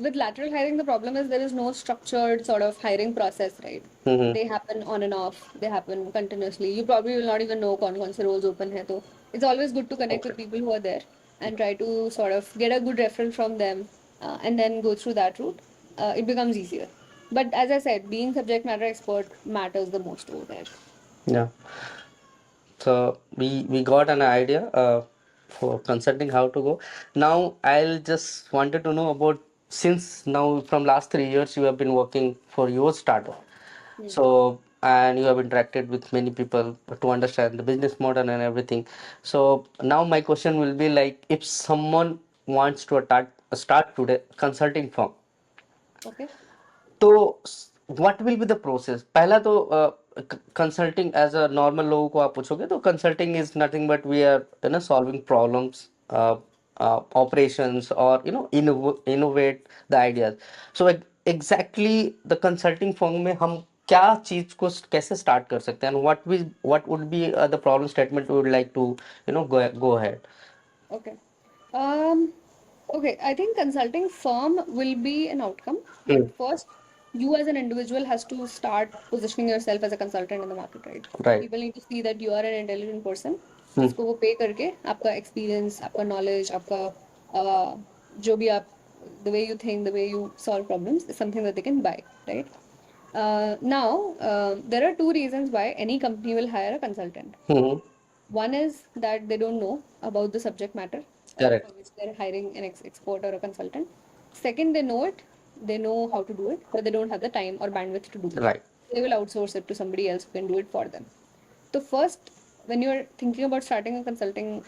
with lateral hiring, the problem is there is no structured sort of hiring process, right? Mm-hmm. They happen on and off, they happen continuously. You probably will not even know कौन से roles open है, तो it's always good to connect with people who are there and try to sort of get a good referral from them, and then go through that route. It becomes easier. But as I said, being subject matter expert matters the most over there. Yeah. So we got an idea for consulting how to go. Now I'll just wanted to know about, since now from last 3 years you have been working for your startup. So and you have interacted with many people to understand the business model and everything. So now my question will be like, if someone wants to start today consulting firm, Okay. तो what will be the process? पहला तो consulting as a normal लोगों को आप पूछोगे तो consulting is nothing but we are solving problems, operations, or innovate the ideas. So exactly the consulting firm में हम क्या चीज को कैसे स्टार्ट कर सकते हैं, and what would be the problem statement we would like to go ahead. Okay. Um, okay, I think consulting firm will be an outcome, but first, you as an individual has to start positioning yourself as a consultant in the market, right? Right. People need to see that you are an intelligent person, जिसको वो pay करके आपका experience, आपका knowledge, आपका जो भी आप the way you think, the way you solve problems is something that they can buy, right? Now, there are two reasons why any company will hire a consultant. Mm-hmm. One is that they don't know about the subject matter Correct. for which they're hiring an expert or a consultant. Second, they know it, they know how to do it, but they don't have the time or bandwidth to do it. Right. They will outsource it to somebody else who can do it for them. So, first, when you're thinking about starting a consulting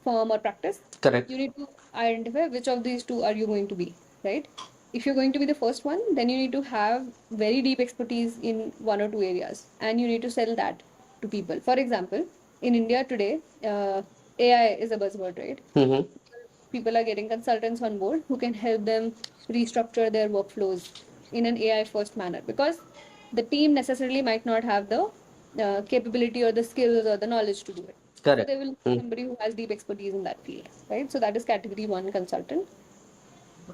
firm or practice, Correct. you need to identify which of these two are you going to be, right? If you're going to be the first one, then you need to have very deep expertise in one or two areas, and you need to sell that to people. For example, in India today, AI is a buzzword, right? Mm-hmm. People are getting consultants on board who can help them restructure their workflows in an AI first manner, because the team necessarily might not have the capability or the skills or the knowledge to do it. So Correct. they will need somebody who has deep expertise in that field, right? So that is category one consultant.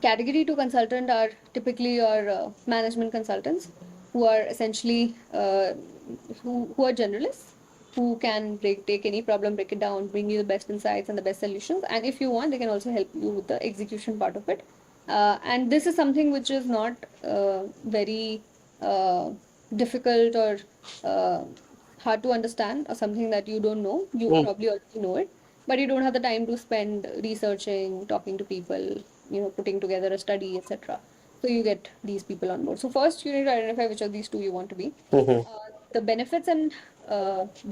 Category two consultant are typically your management consultants, who are essentially who are generalists, who can take any problem, break it down, bring you the best insights and the best solutions. And if you want, they can also help you with the execution part of it. And this is something which is not very difficult or hard to understand, or something that you don't know. You probably already know it, but you don't have the time to spend researching, talking to people, putting together a study, etc. So you get these people on board. So first, you need to identify which of these two you want to be. The benefits and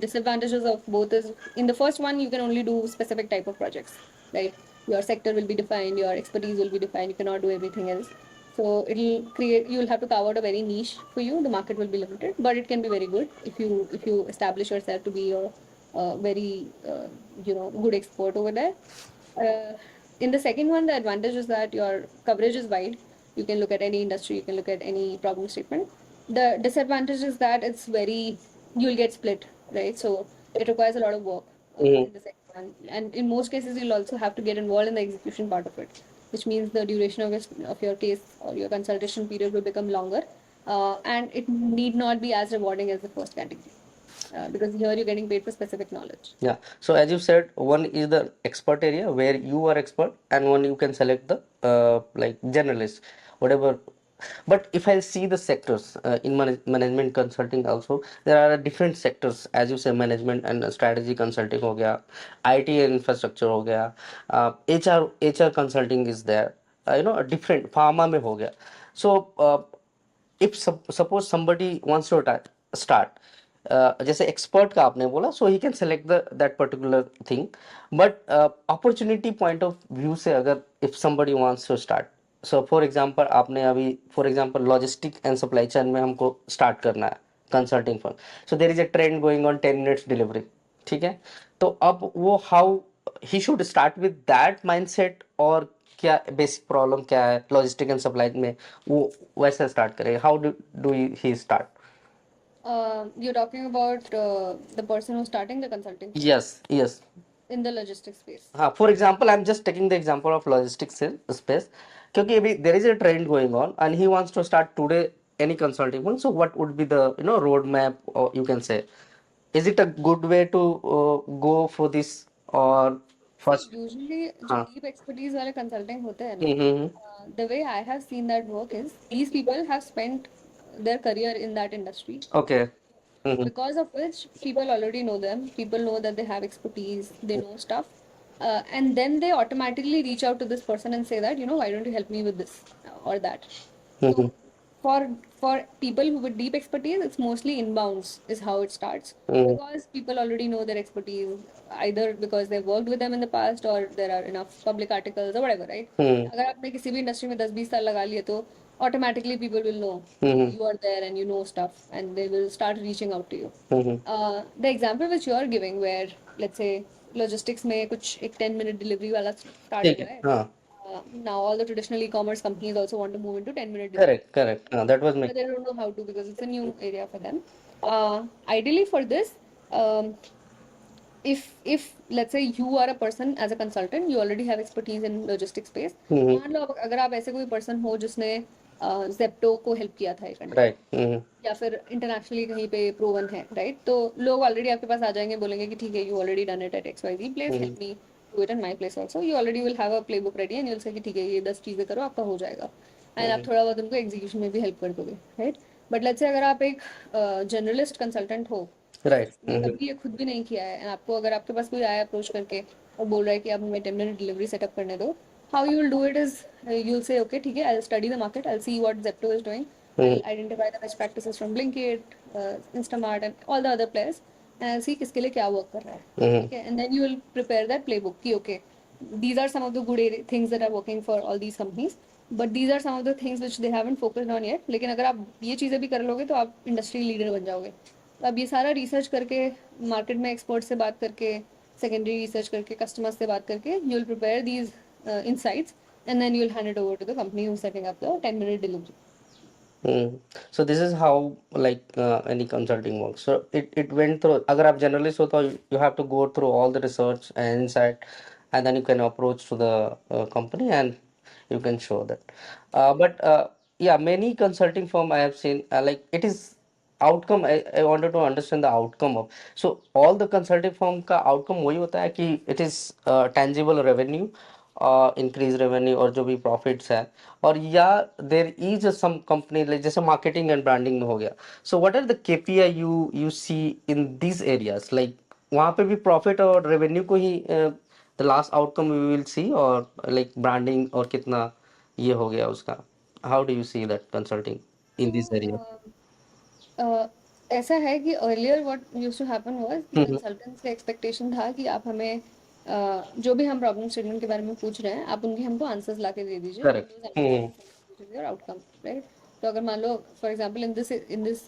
disadvantages of both is, in the first one, you can only do specific type of projects, right? your sector will be defined, your expertise will be defined, you cannot do everything else. So it'll create, you'll have to carve out a very niche for you. The market will be limited, but it can be very good if you establish yourself to be a very good expert over there. uh, in the second one, the advantage is that your coverage is wide. You can look at any industry, you can look at any problem statement. The disadvantage is that it's very, you'll get split, right? So it requires a lot of work Mm-hmm. in the second one. And in most cases, you'll also have to get involved in the execution part of it, which means the duration of your case or your consultation period will become longer. And it need not be as rewarding as the first category because here you're getting paid for specific knowledge. Yeah. So as you said, one is the expert area where you are expert, and one you can select the like generalist, whatever. But if I see the sectors in management consulting also, there are different sectors, as you say, management and strategy consulting हो गया, IT and infrastructure हो गया, HR consulting is there, different pharma में हो गया. So if suppose somebody wants to start, जैसे expert का आपने बोला, so he can select the that particular thing. But opportunity point of view से अगर if somebody wants to start, so for example आपने अभी for example logistic and supply chain में हमको स्टार्ट करना है consulting firm. So there is a trend going on 10 minutes delivery. ठीक है, तो अब वो how he should start with that mindset, और क्या बेसिक प्रॉब्लम क्या है लॉजिस्टिक एंड सप्लाई में, वो वैसे स्टार्ट करे, how do he start? You're talking about the person who's starting the consulting firm yes, yes. in the logistics space. हाँ, for example I am just taking the example of logistics space, क्योंकि अभी there is a trend going on and he wants to start today any consulting firm. So what would be the roadmap, or you can say, is it a good way to go for this, or See, first? usually जो हाँ. deep expertise वाले consulting होते हैं ना, हम्म. the way I have seen that work is these people have spent their career in that industry, Okay. Hmm. because of which people already know them. People know that they have expertise, they know stuff, and then they automatically reach out to this person and say that, why don't you help me with this or that. Hmm. So for for people who with deep expertise, it's mostly inbounds is how it starts, hmm. because people already know their expertise, either because they've worked with them in the past or there are enough public articles or whatever, right? हम्म. अगर आपने किसी भी industry में 10-20 साल लगा लिए तो automatically people will know hmm. you are there and you know stuff and they will start reaching out to you. Hmm. The example which you are giving where let's say logistics में कुछ एक 10-minute delivery वाला start ठीक हुआ है. है. हाँ. Now all the traditional e-commerce companies also want to move into 10-minute delivery, Correct, correct. That was my. but they don't know how to because it's a new area for them. Ideally for this, um, if let's say you are a person as a consultant, you already have expertise in logistics space. हम्म. मान लो अगर आप ऐसे कोई person हो जिसने Zepto को help किया था एक करने में, राइट. हम्म. या फिर इंटरनेशनली कहीं पे प्रूवन है, राइट? तो लोग ऑलरेडी आपके पास आ जाएंगे, बोलेंगे कि ठीक है, you already done it at X Y Z place, help me do it in my place also. You already will have a play book ready and you'll say कि ठीक है, ये 10 चीज़ें करो, आपका हो जाएगा. एंड आप थोड़ा बहुत उनको एग्जीक्यूशन में भी हेल्प कर दोगे, राइट? बट लेट्स से अगर आप एक जर्नलिस्ट कंसल्टेंट हो, राइट. जिसने कभी ये खुद भी नहीं किया है, and आपको अगर आपके पास कोई आया अप्रोच करके और बोल रहा है कि आप हमें 10-minute डिलीवरी सेटअप करने दो, how you will do it is you'll say okay ठीक है, I'll study the market, I'll see what Zepto is doing, I'll identify the best practices from Blinkit, Instamart and all the other players, and I'll see किसके लिए क्या work कर रहा है, ठीक है? And then you will prepare that playbook कि okay, these are some of the good things that are working for all these companies, but these are some of the things which they haven't focused on yet. लेकिन अगर आप ये चीज़ें भी कर लोगे तो आप इंडस्ट्री लीडर बन जाओगे. तो अब ये सारा रिसर्च करके, मार्केट में एक्सपर्ट से बात करके, सेकेंडरी रिसर्च करके, कस्टमर्स से बात करके, you will prepare these insights and then you'll hand it over to the company who's setting up the 10-minute delivery. Hmm. So this is how like any consulting works. So it went through. अगर आप generalist हो तो you have to go through all the research and insight, and then you can approach to the company and you can show that. But yeah, many consulting firm I have seen like it is outcome. I wanted to understand the outcome of. So all the consulting firm का outcome वही होता है कि it is tangible revenue, increase revenue और जो भी profits है, और या देर इज सम कंपनी जैसे मार्केटिंग एंड ब्रांडिंग में हो गया. So what are the KPI you you see in this areas, like वहाँ पे भी प्रॉफिट और रेवेन्यू को ही the last outcome we will see, और लाइक ब्रांडिंग और कितना ये हो गया उसका. How do you see that consulting in this तो एरिया? ऐसा है कि earlier what used to happen was कि कंसल्टेंट्स का एक्सपेक्टेशन था कि आप हमें जो भी हम प्रॉब्लम स्टेटमेंट के बारे में पूछ रहे हैं आप उनके हमको आंसर्स ला के दे दीजिए and correct. Those answers your outcome, right? तो अगर मान लो for example in this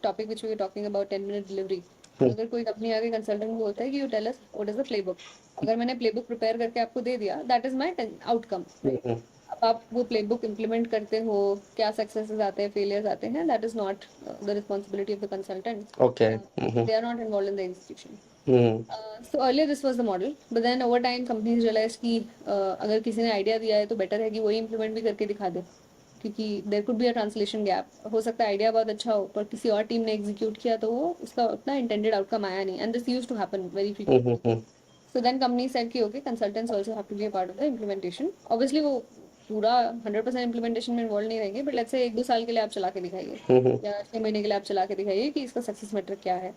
topic which we are talking about 10 minute delivery, तो अगर कोई कंपनी आके कंसल्टेंट बोलता है कि you tell us what is the playbook, अगर मैंने प्लेबुक प्रिपेयर करके आपको दे दिया that is my outcome, right? अब आप वो प्लेबुक इम्प्लीमेंट करते हो, क्या सक्सेसेस आते हैं, फेलियर्स आते हैं, that is not the responsibility of the consultant, okay. They are not involve in the execution. So earlier this was the model, but then over time companies realized कि अगर किसी ने आइडिया दिया है तो बेटर है कि वही इम्प्लीमेंट भी करके दिखा दे, क्योंकि there could be a translation gap. हो सकता है आइडिया बहुत अच्छा हो पर किसी और टीम ने एग्जीक्यूट किया तो वो उसका उतना इंटेंडेड आउटकम आया नहीं, and this used to happen very frequently. So then companies said कि okay consultants also have to be a part of the implementation. Obviously वो पूरा 100% implementation में involved नहीं रहेंगे, but let's say 1-2 साल के लिए आप चला के दिखाइए या 6 महीने के लिए आप चला के दिखाइए कि इसका सक्सेस मेट्रिक क्या है.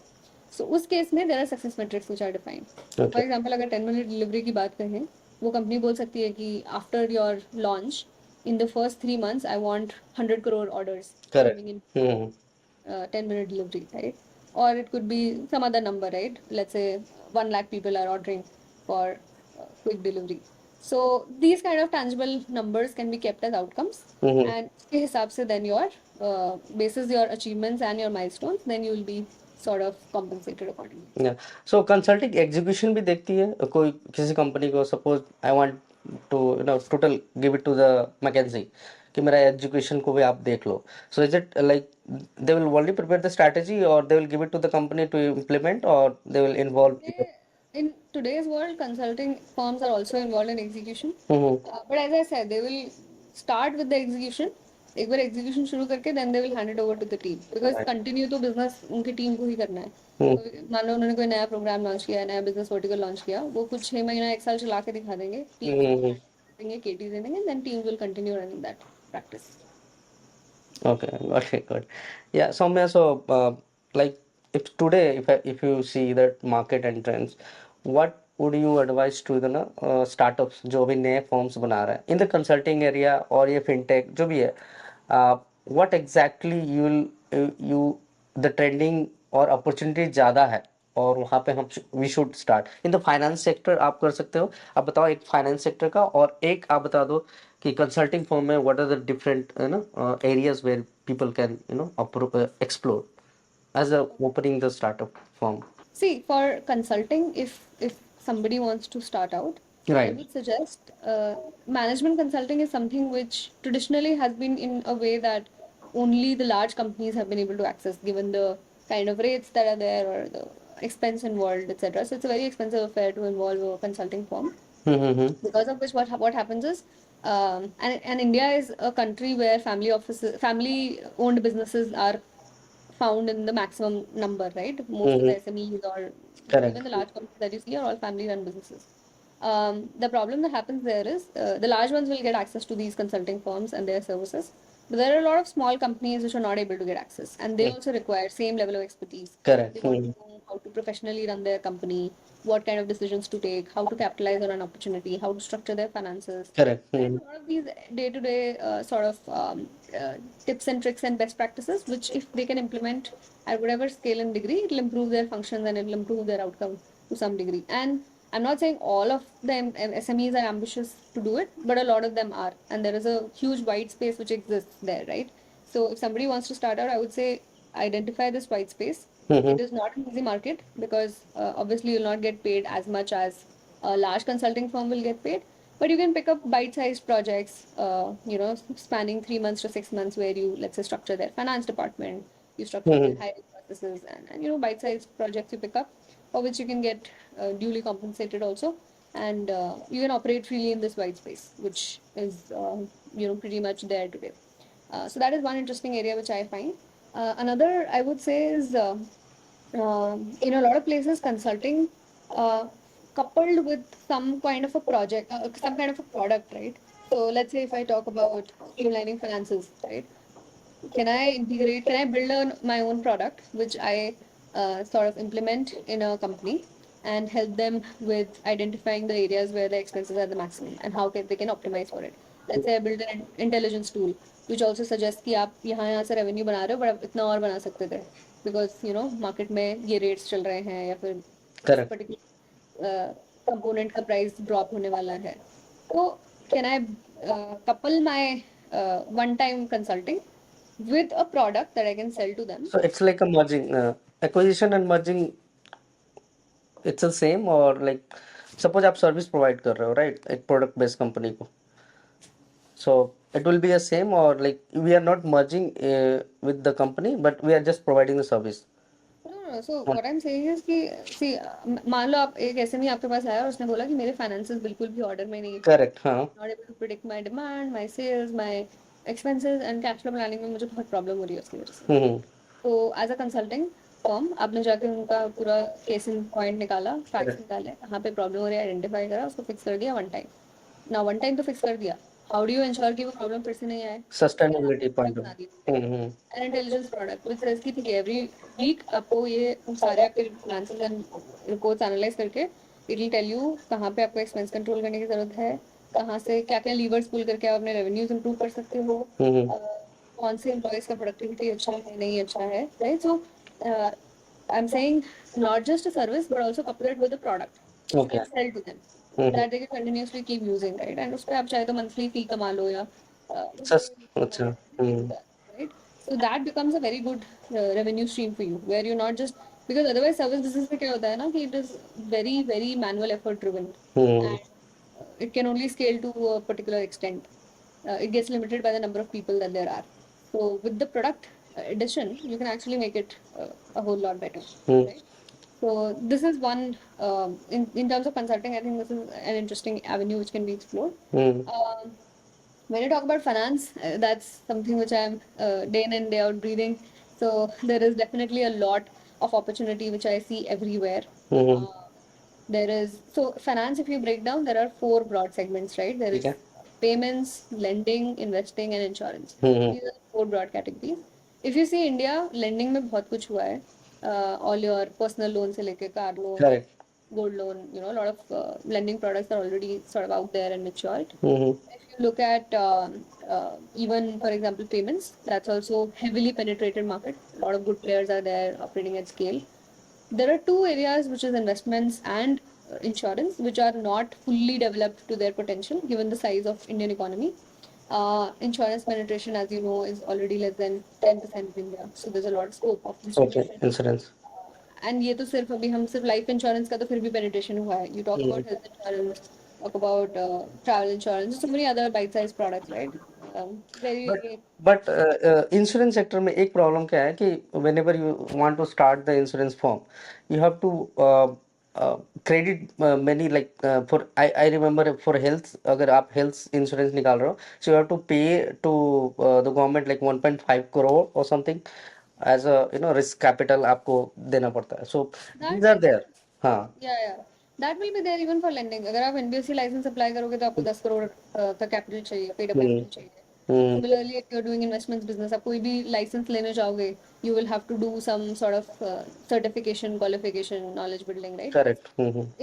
सो उस केस में there are success metrics which are defined. For example अगर 10 मिनट डिलीवरी की बात करें, वो कंपनी बोल सकती है कि after your launch in the first 3 months I want 100 crore orders coming in 10 minute delivery, right? Or it could be some other number, right? Let's say 1 lakh people are ordering for quick delivery. So these kind of tangible numbers can be kept as outcomes, and उसके हिसाब से then your basis your achievements and your milestones, then you will be sort of compensated accordingly. So consulting execution भी देखती है कोई किसी company को, suppose I want to total give it to the McKinsey कि मेरा एजुकेशन को भी आप देख लो, so is it like they will only prepare the strategy और they will give it to the company to implement और they will involve? In today's world, consulting firms are also involved in execution. But as I said, they will start with the execution. एक बार execution शुरू करके then they will hand it over to the team, because continue तो business उनकी team को ही करना है. मान लो उन्होंने कोई नया प्रोग्राम लॉन्च किया है, नया बिजनेस वर्टिकल लॉन्च किया, वो कुछ 6 महीना 1 साल चला के दिखा देंगे, टीम देंगे, केटी दे देंगे, then teams will continue running that practice. Okay, okay, good. Yeah, Soumya, so like if today, if you see that market and trends, what would you advise to the ना startups जो भी नए forms बना रहे हैं in the consulting area और ये fintech जो भी है, what exactly you the trending और opportunity ज़्यादा है और वहाँ पे हम we should start in the finance sector? आप कर सकते हो, आप बताओ एक फाइनेंस सेक्टर का और एक आप बता दो कि कंसल्टिंग फॉर्म में what are the different areas where people can explore as a opening the startup firm? See, for consulting, if somebody wants to start out, I right. would suggest management consulting is something which traditionally has been in a way that only the large companies have been able to access, given the kind of rates that are there or the expense involved, etc. So it's a very expensive affair to involve a consulting firm. Because of which, what happens is, and India is a country where family owned businesses are found in the maximum number, right? Most of the SMEs or correct. even the large companies that you see are all family-run businesses. The problem that happens there is the large ones will get access to these consulting firms and their services, but there are a lot of small companies which are not able to get access, and they also require same level of expertise. They correct. want to know how to professionally run their company, what kind of decisions to take, how to capitalize on an opportunity, how to structure their finances. Correct. And a lot of these day-to-day sort of tips and tricks and best practices, which if they can implement at whatever scale and degree, it'll improve their functions and it'll improve their outcome to some degree. And I'm not saying all of the SMEs are ambitious to do it, but a lot of them are, and there is a huge white space which exists there, right? So if somebody wants to start out, I would say identify this white space. It is not an easy market because obviously you'll not get paid as much as a large consulting firm will get paid, but you can pick up bite-sized projects, spanning 3 months to 6 months, where you, let's say, structure their finance department, you structure their hiring processes, and bite-sized projects you pick up, for which you can get duly compensated also, and you can operate freely in this white space, which is pretty much there today. So that is one interesting area which I find. Another I would say is in a lot of places consulting uh, coupled with some kind of a project, some kind of a product, right? So let's say if I talk about streamlining finances, right? Can I build my own product, which I sort of implement in a company and help them with identifying the areas where the expenses are the maximum and how they can optimize for it. Let's say I build an intelligence tool, which also suggests कि आप यहाँ से revenue बना रहे हो, but आप इतना और बना सकते थे, because market में ये rates चल रहे हैं, या फिर करेक्ट. particular कंपोनेंट का प्राइस ड्रॉप होने वाला है, तो can I couple my one time consulting with a product that I can sell to them. So it's like a merging, acquisition and merging. It's the same or like suppose आप service provide कर रहे हो right एक product based company को, so it will be a same or like we are not merging with the company but we are just providing the service. No, so what I'm saying is कि see मान लो आप एक SME आपके पास आया और उसने बोला कि मेरे finances बिल्कुल भी order में नहीं, Correct, हाँ. not able to predict my demand, my sales, my expenses and cash flow planning में मुझे बहुत प्रॉब्लम हो रही है उसकी वजह से. हम्म. तो एज अ कंसल्टिंग फर्म आपने जाके उनका पूरा केस इन पॉइंट निकाला, फैक्ट्स निकाले, कहाँ पे प्रॉब्लम हो रही है आइडेंटिफाई करा, उसको फिक्स कर दिया वन टाइम. ना वन टाइम तो फिक्स कर दिया, हाउ डू यू इंश्योर कि वो प्रॉब्लम फिर से नहीं आए? Sustainability point प्रोडक्ट of बना view. दिया, N intelligence product which says कि ठीक है एवरी वीक आपको ये सारे आपके फाइनेंशियल एंड रिपोर्ट्स एनालाइज करके इट विल टेल यू कहाँ पे आपको एक्सपेंस कंट्रोल करने की जरूरत है, कहाँ से क्या क्या लीवर्स पुल करके आप अपने रेवेन्यूज इंप्रूव कर सकते हो, कौन से एम्प्लॉयज का प्रोडक्टिविटी अच्छा है नहीं अच्छा है, right? So I am saying not just a service but also couple it with a product you Okay. can sell to them that they can continuously keep using, right? And उस पे आप चाहे तो मंथली फी कमा लो या अच्छा. right? So that becomes a very good revenue stream for you where you're not just because otherwise service business में क्या होता है ना कि it is very very manual effort driven and it can only scale to a particular extent. It gets limited by the number of people that there are. So with the product addition, you can actually make it a whole lot better, right? So this is one in terms of consulting. I think this is an interesting avenue which can be explored. When you talk about finance, that's something which I'm day in and day out breathing. So there is definitely a lot of opportunity which I see everywhere. There is so finance. If you break down, there are four broad segments, right? There is payments, lending, investing, and insurance. These are four broad categories. If you see India, lending में बहुत कुछ हुआ है. All your personal loans से लेके car loan, Correct. gold loan, you know, a lot of lending products are already sort of out there and matured. If you look at even, for example, payments, that's also heavily penetrated market. A lot of good players are there operating at scale. There are two areas, which is investments and insurance, which are not fully developed to their potential given the size of Indian economy. Insurance penetration, as you know, is already less than 10% in India. So there's a lot of scope of Okay, distribution. insurance. And ये तो सिर्फ अभी हम सिर्फ life insurance का तो फिर भी पेनिट्रेशन हुआ है. You talk about health insurance, talk about travel insurance, so many other bite size products, right? But very insurance sector में एक प्रॉब्लम क्या है कि whenever you want to start the insurance firm, you have to credit many like for I remember for health अगर आप health insurance निकाल रहे हो, so you have to pay to the government like 1.5 crore or something as a risk capital आपको देना पड़ता है. So these are there. हाँ. Yeah that will be there even for lending. अगर आप एनबीएफसी लाइसेंस अप्लाई करोगे तो आपको 10 करोड़ का कैपिटल चाहिए, पेड अप कैपिटल चाहिए. Similarly, if you're doing investments business, आप कोई भी लाइसेंस लेने जाओगे, you will have to do some sort of certification, qualification, knowledge building, right? Correct.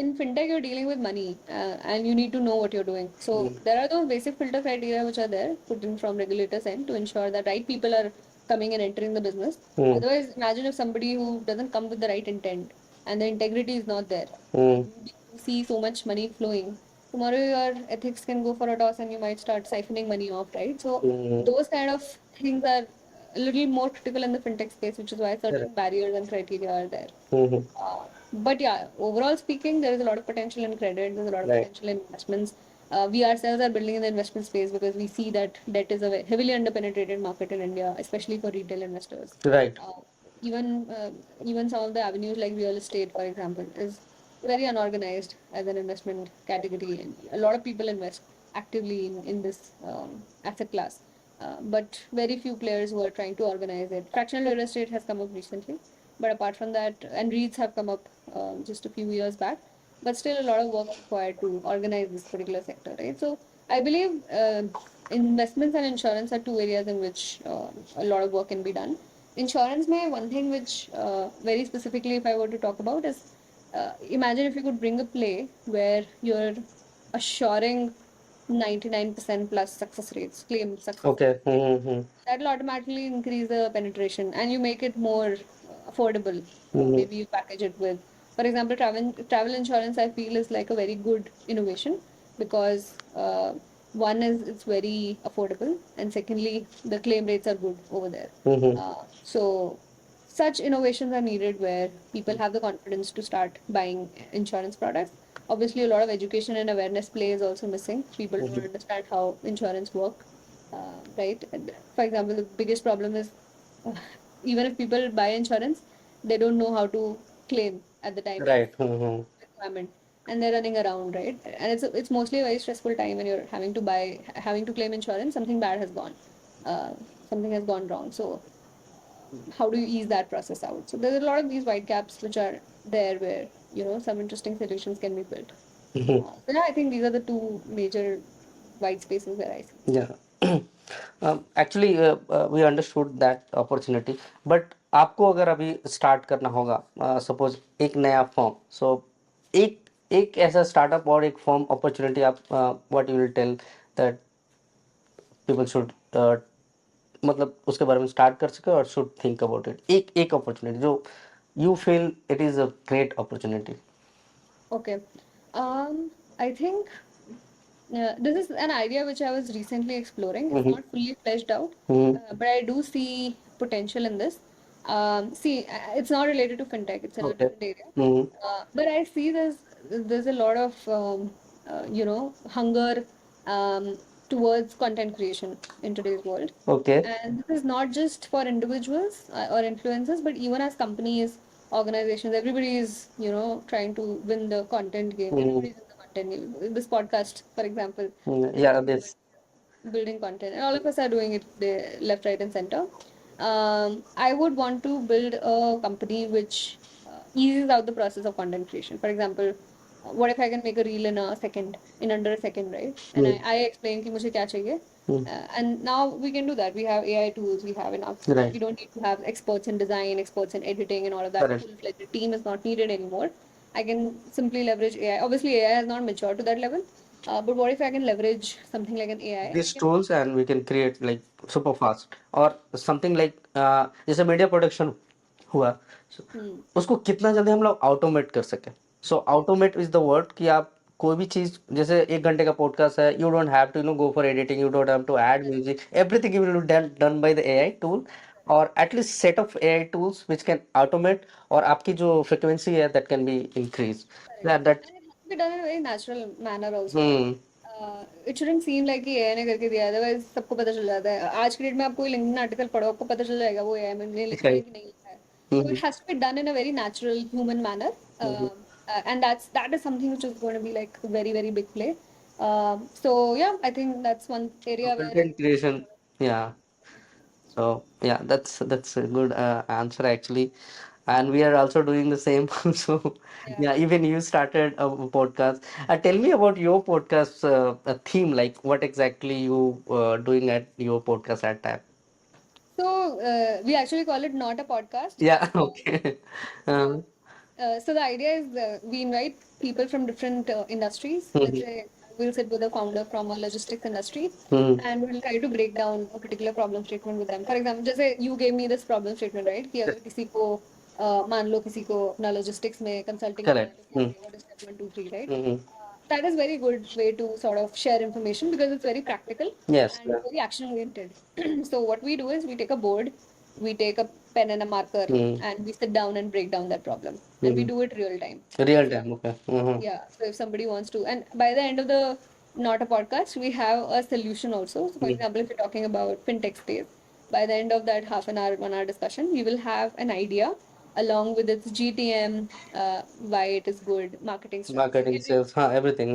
In fintech you're dealing with money and you need to know what you're doing, so there are those basic filter criteria which are there put in from regulators end to ensure that right people are coming and entering the business. Otherwise, imagine if somebody who doesn't come with the right intent and the integrity is not there, you see so much money flowing, tomorrow your ethics can go for a toss and you might start siphoning money off, right? So those kind of things are a little more critical in the fintech space, which is why certain barriers and criteria are there. But yeah, overall speaking, there is a lot of potential in credit. There's a lot of Right. potential in investments. We ourselves are building in the investment space because we see that debt is a heavily underpenetrated market in India, especially for retail investors. Right. Even some of the avenues like real estate, for example, is very unorganized as an investment category. And a lot of people invest actively in this asset class, but very few players who are trying to organize it. Fractional real estate has come up recently, but apart from that, and REITs have come up just a few years back, but still a lot of work required to organize this particular sector, right? So I believe investments and insurance are two areas in which a lot of work can be done. Insurance may one thing which very specifically if I were to talk about is imagine if you could bring a play where you're assuring 99% plus success rates, claim success. Okay. That will automatically increase the penetration and you make it more affordable. Maybe you package it with For example, travel insurance I feel is like a very good innovation because one is it's very affordable, and secondly the claim rates are good over there. So such innovations are needed where people have the confidence to start buying insurance products. Obviously, a lot of education and awareness play is also missing. People don't understand how insurance work, right? And for example, the biggest problem is uh, even if people buy insurance, they don't know how to claim at the time of Right. requirement, and they're running around, right? And it's mostly a very stressful time when you're having to claim insurance. Something bad has gone, uh, something has gone wrong. So how do you ease that process out? So there's a lot of these white gaps which are there where some interesting solutions can be built. So yeah, I think these are the two major white spaces where I see. Yeah. Actually, we understood that opportunity, but आपको अगर अभी start करना होगा, suppose एक नया form, सो एक एक ऐसा स्टार्टअप और एक फॉर्म अपॉर्चुनिटी आप what you will tell that people should मतलब उसके बारे में स्टार्ट कर सके और शुड थिंक अबाउट इट, एक एक अपॉर्चुनिटी जो you feel it is a great opportunity. Okay. I think this is an idea which I was recently exploring. It's not fully fleshed out, but I do see potential in this. See, it's not related to fintech; it's in a Okay. different area. But I see there's a lot of hunger towards content creation in today's world. Okay. And this is not just for individuals or influencers, but even as companies, organizations, everybody is, trying to win the content game. Everybody's in the content game. This podcast, for example, Yeah, everybody's this. building content, and all of us are doing it left, right, and center. I would want to build a company which eases out the process of content creation. For example, what if I can make a reel in under a second, right? And I explain कि मुझे क्या चाहिए. And now we can do that. We have AI tools. We have enough. Right. We don't need to have experts in design, experts in editing, and all of that. Correct. Full-fledged team is not needed anymore. I can simply leverage AI. Obviously, AI has not matured to that level. But what if I can leverage something like an AI and I These can tools and we can create like super fast or something like जैसे media production हुआ, so, उसको कितना जल्दी हम लोग automate कर सके. सो automate is the word कि आप कोई भी चीज जैसे 1 घंटे का पॉडकास्ट है, you don't have to go for editing, you don't have to add music, everything will be done by the AI tool और at least set of AI tools which can automate और आपकी जो फ्रीक्वेंसी है that can be increase that. and it has to be done in a very natural manner also, right? Hmm. It shouldn't seem like कि AI ने करके दिया है, otherwise सबको पता चल जाता है. आज की डेट में आप कोई लिंक्डइन आर्टिकल पढ़ो, आपको पता चल जाएगा वो AI ने लिखा है Right. कि नहीं लिखा है. So it has to be done in a very natural human manner, and that is something which is going to be like a very very big play. So yeah, I think that's one area where I Content creation, yeah. So yeah, that's a good answer actually, and we are also doing the same. So yeah. yeah, even you started a podcast. Tell me about your podcast theme. Like, what exactly you doing at your podcast at time? So we actually call it not a podcast. Yeah. Okay. Yeah. Um, So the idea is we invite people from different industries. Let's mhm, say we'll sit with a founder from a logistics industry, mhm. and we'll try to break down a particular problem statement with them. For example, जैसे you gave me this problem statement, right? कि अगर किसी को मान लो किसी को अपना logistics में consulting करना है Correct. तो क्या करें? What is step one, two, three, right? Mm-hmm. That is very good way to sort of share information because it's very practical Yes. and very action oriented. So what we do is we take a board, we take a pen and a marker, Mm-hmm. and we sit down and break down that problem, and we do it real time. Real So time. Okay. Mm-hmm. yeah, so if somebody wants to, and by the end of the not a podcast, we have a solution also. So for example, if you're talking about fintech space, by the end of that half an hour, 1 hour discussion, we will have an idea along with its GTM, why it is good, marketing strategy, Marketing, everything sales, हाँ, everything.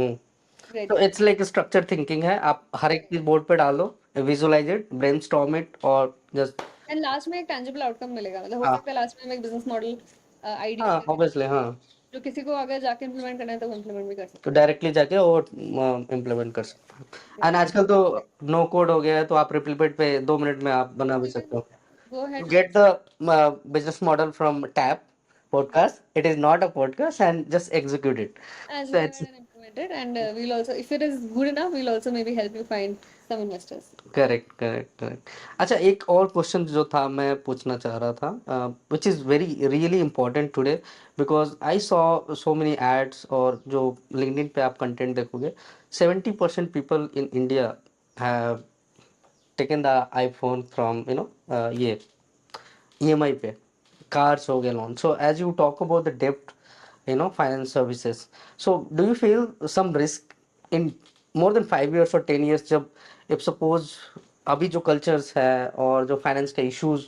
तो ready. It's like structure thinking है, आप हर एक चीज board पे डाल दो, visualise it, brainstorm it और जस्ट. एंड लास्ट में एक tangible outcome मिलेगा. मतलब हो हाँ. सकता है लास्ट में हम एक बिजनेस मॉडल आइडिया हाँ, करके ऑब्वियसली. हाँ. जो किसी को अगर जाके इम्प्लीमेंट करना है तो वो इम्प्लीमेंट भी कर तो सकता डायरेक्टली जाके वो इम्प्लीमेंट कर सकते हो. है. एंड आजकल तो नो कोड हो गया है, तो आप रिप्लीमेंट पे 2 मिनट में आप बना भी सकते हो. Go To ahead. get the business model from tab podcast, it is not a podcast, and just execute it. And So go it's ahead and implement implement it, and we'll also, if it is good enough, we'll also maybe help you find some investors. Correct correct correct. अच्छा, एक और question जो था मैं पूछना चाह रहा था, which is very really important today, because I saw so many ads, और जो लिंक्डइन पे आप कंटेंट देखोगे, 70% people in India have taken the iPhone from ये EMI पे, cars हो गए, loan. So as you talk about the debt, finance services, so do you feel some risk in more than 5 years or 10 years, जब if suppose अभी जो cultures है और जो finance के issues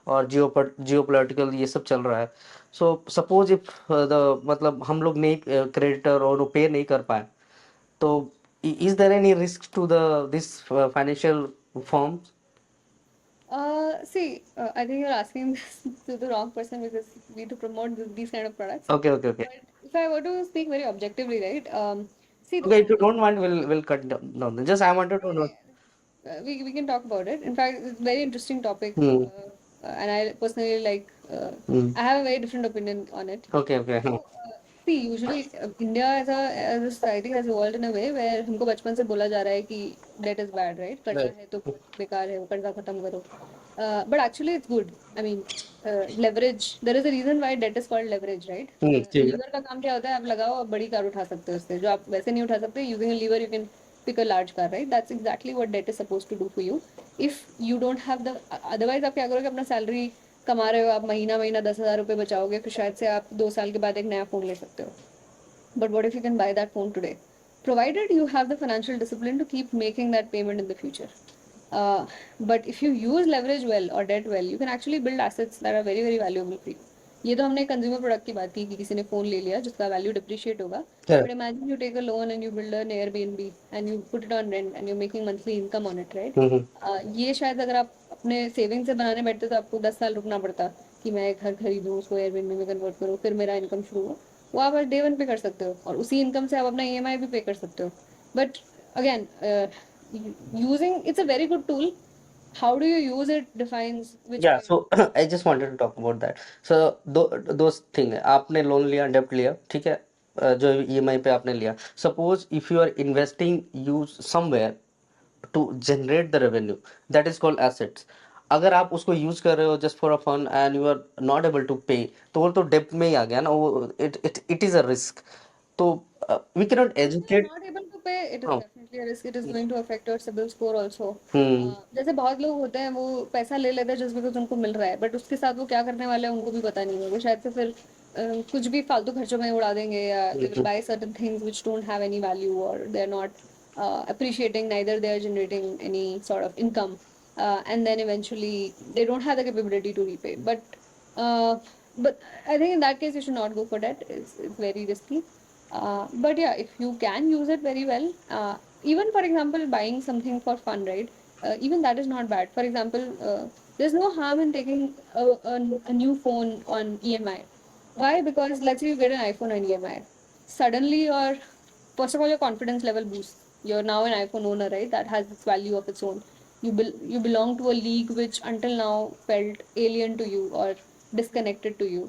और geopolitical ये सब चल रहा है, so suppose if the मतलब हम लोग नहीं creditor और वो pay नहीं कर पाए, तो is there any risk to the this financial firms? See, I think you're asking this to the wrong person because we to promote these kind of products. Okay, okay, okay. But if I were to speak very objectively, right? See, the Okay, if you only don't mind, we'll cut down. Just I wanted to know. we can talk about it. In fact, it's a very interesting topic, Hmm. and I personally like. Hmm. I have a very different opinion on it. Okay, okay. So, see, usually India as a society has evolved in a way where हमको बचपन से बोला जा रहा है कि debt is bad, right? कर्जा Right. है तो बेकार है, वो कर्जा खत्म करो. But actually it's good. I mean, leverage. There is a reason why debt is called leverage, right? ठीक है। लीवर का काम क्या होता है? आप लगाओ, आप बड़ी कार उठा सकते हो उससे. जो आप वैसे नहीं उठा सकते. Using a lever, you can pick a large car, right? That's exactly what debt is supposed to do for you. If you don't have the, otherwise आप क्या करोगे? अपना सैलरी कमा रहे हो, आप महीना महीना 10,000 रुपए बचाओगे, फिर शायद से आप 2 साल के बाद एक नया फोन ले सकते हो. But what if you can buy that phone today? Provided you have the financial discipline to keep making that payment in the future. But if you use leverage well or debt well, you can actually build assets that are very very valuable for you. ये तो हमने consumer product की बात की कि किसी ने phone ले लिया जिसका वैल्यू डिप्रिशिएट होगा. But imagine you take a loan and you build an Airbnb and you put it on rent and you're making monthly income on it, right? ये शायद अगर आप अपने सेविंग से बनाने बैठते तो आपको 10 साल रुकना पड़ता कि मैं एक घर खरीदूं, उसको एयरबीएनबी में कन्वर्ट करूं, फिर मेरा इनकम शुरू हो. वो आप आज डे वन पे कर सकते हो और उसी इनकम से आप अपना EMI भी पे कर सकते हो. But again, using, it's a very good tool. How do you use it defines which Yeah, way. so I just wanted to talk about that. So those thing है, आपने लोन लिया, डेप्ट लिया, ठीक है, जो EMI पे आपने लिया, suppose if you are investing use somewhere to generate the revenue, that is called assets. अगर आप उसको यूज कर रहे हो just for a fun and you are not able to pay, तो वो तो डेप्ट में ही आ गया ना, वो इट इज अ रिस्क। तो we can not If you're educate. not able to pay, it is हाँ। definitely a risk. It is going to affect your CIBIL score also. हम्म। जैसे बहुत लोग होते हैं वो पैसा ले लेते हैं जस्ट बिकॉज उनको मिल रहा है, बट उसके साथ वो क्या करने वाले हैं उनको भी पता नहीं है. वो शायद से फिर कुछ भी फालतू खर्चों में उड़ा देंगे, या they will buy certain things which don't have any value, or they're not appreciating, neither they are generating any sort of income, and then eventually they don't have the capability to repay. Uh, but I think in that case you should not go for that. It's very risky. But yeah, if you can use it very well, even for example, buying something for fun, right? Even that is not bad. For example, there's no harm in taking a new phone on EMI. Why? Because let's say you get an iPhone on EMI. Suddenly, first of all, your confidence level boosts. You're now an iPhone owner, right? That has its value of its own. You belong to a league which until now felt alien to you or disconnected to you.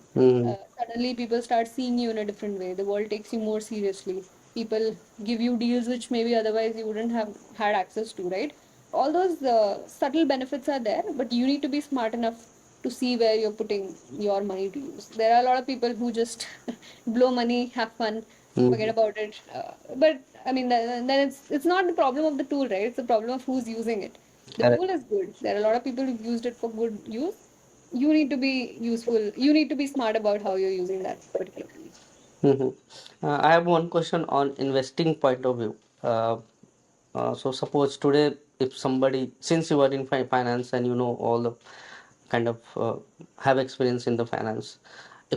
Suddenly people start seeing you in a different way. The world takes you more seriously. People give you deals which maybe otherwise you wouldn't have had access to, right? All those subtle benefits are there, but you need to be smart enough to see where you're putting your money to use. There are a lot of people who just blow money, have fun, forget about it. But I mean, then it's not the problem of the tool, right? It's the problem of who's using it. The Correct. tool is good. There are a lot of people who've used it for good use. You need to be useful. You need to be smart about how you're using that particularly. Mhm. I have one question on investing point of view. So suppose today, if somebody, since you are in finance and you know all the kind of have experience in the finance,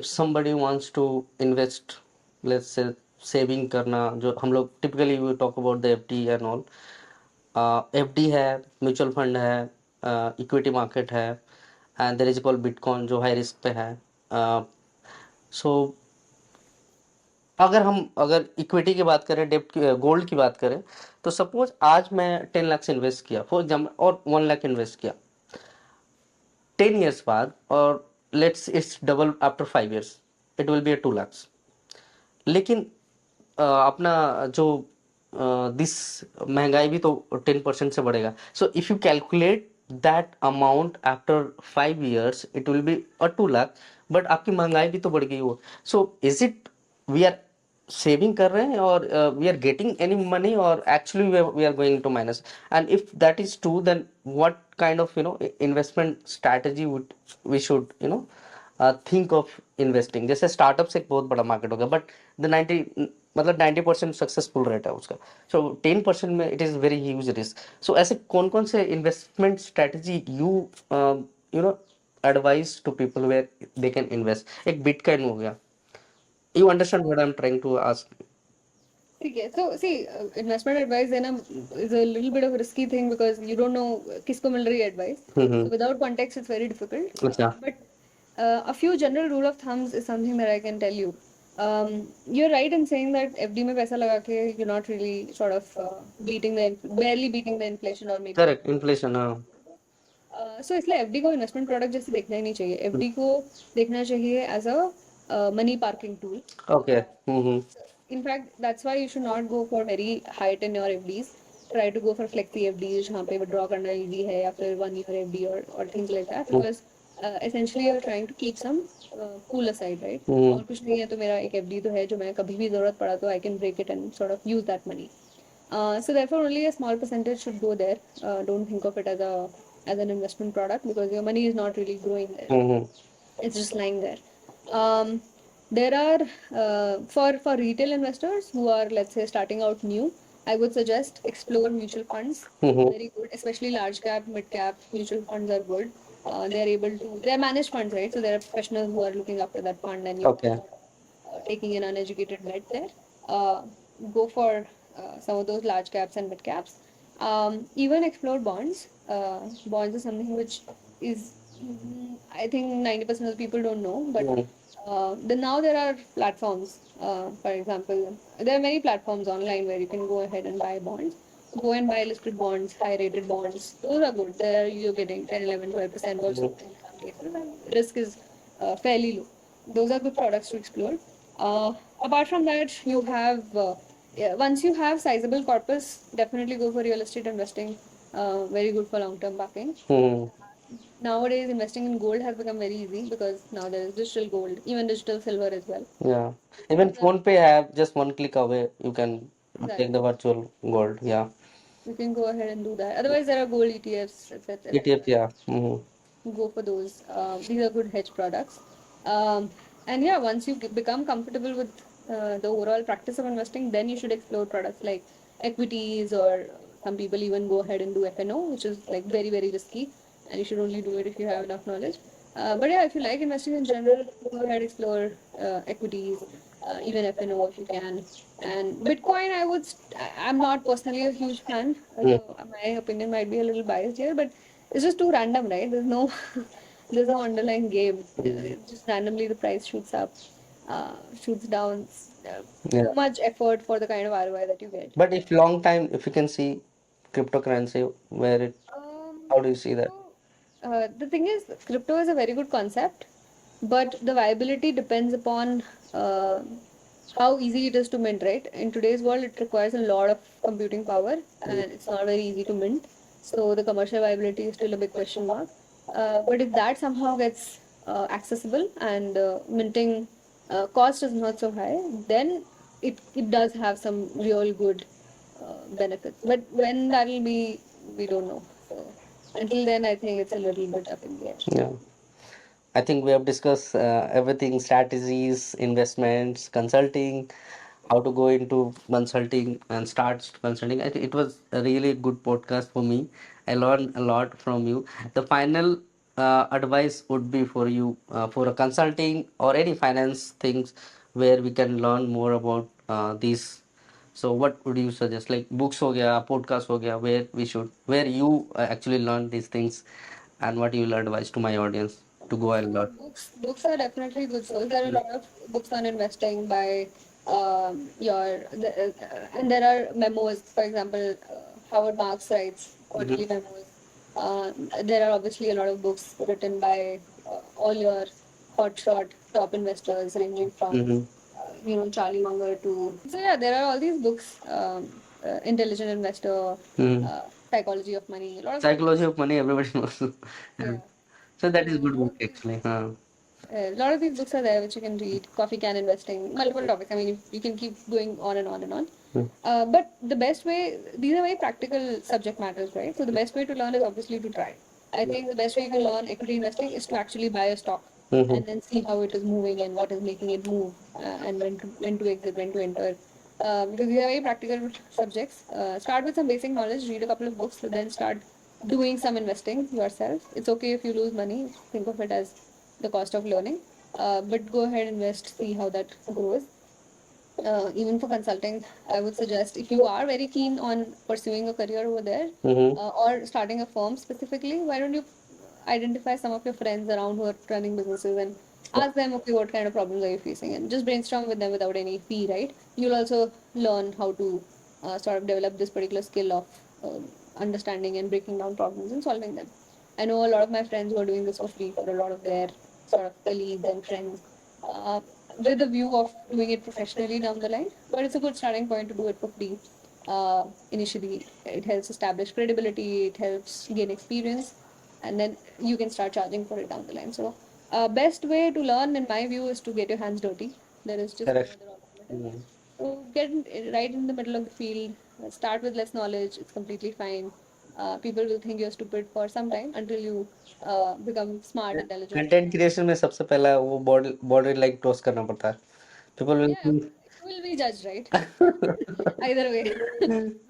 if somebody wants to invest, let's say saving करना, जो हम लोग typically we talk about the FD and all, FD है, mutual fund है, equity market है, and there is called bitcoin जो high risk पे है। सो अगर इक्विटी की बात करें, डेप्ट की, गोल्ड की बात करें, तो सपोज आज मैं 10 लाख इन्वेस्ट किया फॉर एग्जाम्पल, और 1 लाख इन्वेस्ट किया 10 years बाद, और let's it's double after 5 years, it will be 2 lakhs। लेकिन अपना जो दिस महंगाई भी तो 10% से बढ़ेगा. So if you calculate that amount after 5 years, it will be a 2 lakh. But आपकी महंगाई भी तो बढ़ गई हो. So is it we are saving कर रहे हैं और we are getting any money or actually we are going to minus? And if that is true, then what kind of investment strategy would we should think of investing. जैसे startups एक बहुत बड़ा market हो गया, but the 90 मतलब 90% successful rate है उसका. So 10% में it is very huge risk. So ऐसे कौन कौन से investment strategy you know advice to people where they can invest? एक बिटकॉइन हो गया. You understand what I am trying to ask? Okay, so see, investment advice then is a little bit of a risky thing because you don't know किसको मिल रही है advice. So without context, it's very difficult. अच्छा. But a few general rule of thumbs is something that I can tell you. You're right in saying that FD में पैसा लगा के you're not really sort of barely beating the inflation or maybe. Correct. Inflation. हाँ. सो इसलिए FD को investment product जैसे देखना ही नहीं चाहिए. एफडी को देखना चाहिए as a money parking tool. Okay. In fact, that's why you should not go for very high tenure FDs. Try to go for flexi FDs जहाँ पे withdraw करना easy है या फिर 1 year FD or things like that because essentially you're trying to keep some pool aside, right? और कुछ नहीं है तो मेरा एक FD तो है जो मैं कभी भी जरूरत पड़ा तो I can break it and sort of use that money. So therefore only a small percentage should go there. Don't think of it as an investment product because your money is not really growing there. It's just lying there. Um, there are for retail investors who are, let's say, starting out new, I would suggest explore mutual funds. Very good, especially large cap, mid cap mutual funds are good. They're managed funds, right? So there are professionals who are looking after that fund and you're Okay. taking an uneducated bet there. Uh, Go for some of those large caps and mid caps. Even explore bonds. Bonds is something which is, I think 90% of the people don't know, but now there are platforms. For example, there are many platforms online where you can go ahead and buy bonds. Go and buy listed bonds, high rated bonds. Those are good. There you're getting 10, 11, 12% also in some cases. And risk is fairly low. Those are good products to explore. Apart from that, once you have sizable corpus, definitely go for real estate investing. Very good for long-term parking. Nowadays, investing in gold has become very easy because now there is digital gold, even digital silver as well. Yeah. Even phone pay have just one click away. You can take Exactly. the virtual gold. Yeah. You can go ahead and do that. Otherwise, there are gold ETFs, etc. ETF. Yeah. Go for those. These are good hedge products. And yeah, once you become comfortable with the overall practice of investing, then you should explore products like equities, or some people even go ahead and do FNO, which is like very, very risky. And you should only do it if you have enough knowledge. But yeah, if you like investing in general, go ahead explore equities, even FNO if you can. And Bitcoin, I'm not personally a huge fan. So my opinion might be a little biased here, but it's just too random, right? There's no underlying game. It's just randomly the price shoots up, shoots down. Yeah. Too much effort for the kind of ROI that you get. But if long time, if you can see cryptocurrency, where it, Um, how do you see that? the thing is, crypto is a very good concept, but the viability depends upon how easy it is to mint, right? In today's world, it requires a lot of computing power, and it's not very easy to mint. So the commercial viability is still a big question mark. But if that somehow gets accessible and minting cost is not so high, then it does have some real good benefits. But when that will be, we don't know. So until then, I think it's a little bit up in the air. Yeah. I think we have discussed everything: strategies, investments, consulting, how to go into consulting and start consulting. I think it was a really good podcast for me. I learned a lot from you. The final advice would be for you for a consulting or any finance things where we can learn more about these. So what would you suggest? Like books हो गया, podcast हो गया, where you actually learn these things, and what you will advise to my audience to go and learn. Books are definitely good source. There are a lot of books on investing by and there are memos. For example, Howard Marks writes quarterly memos. There are obviously a lot of books written by all your hotshot top investors, ranging from Charlie Munger to. So yeah, there are all these books, Intelligent Investor, Hmm. Psychology of Money, a lot of these Psychology books. of money, everybody knows. Yeah. Yeah. So that is So good book actually. Huh. a lot of these books are there which you can read. Coffee Can Investing, multiple topics. I mean, you can keep going on and on and on. Hmm. But the best way, these are very practical subject matters, right? So the best way to learn is obviously to try. I think the best way you can learn equity investing is to actually buy a stock Mhm. and then see how it is moving and what is making it move, and when to exit, when to enter. Because these are very practical subjects. Start with some basic knowledge, read a couple of books, then start doing some investing yourself. It's okay if you lose money. Think of it as the cost of learning. But go ahead, invest, see how that grows. Even for consulting, I would suggest if you are very keen on pursuing a career over there, Mhm. or starting a firm specifically, why don't you identify some of your friends around who are running businesses and ask them, okay, what kind of problems are you facing? And just brainstorm with them without any fee, right? You'll also learn how to sort of develop this particular skill of understanding and breaking down problems and solving them. I know a lot of my friends who are doing this for free for a lot of their sort of colleagues and friends, uh, with the view of doing it professionally down the line. But it's a good starting point to do it for free. Initially, it helps establish credibility, it helps gain experience, and then you can start charging for it down the line. So, best way to learn, in my view, is to get your hands dirty. There is just no Correct. other alternative. Mhm. So right in the middle of the field. Start with less knowledge. It's completely fine. People will think you're stupid for some time until you become smart, intelligent. Content creation में सबसे पहला वो body border line cross करना पड़ता है. People will Yeah, think. you will be judged, right? Either way,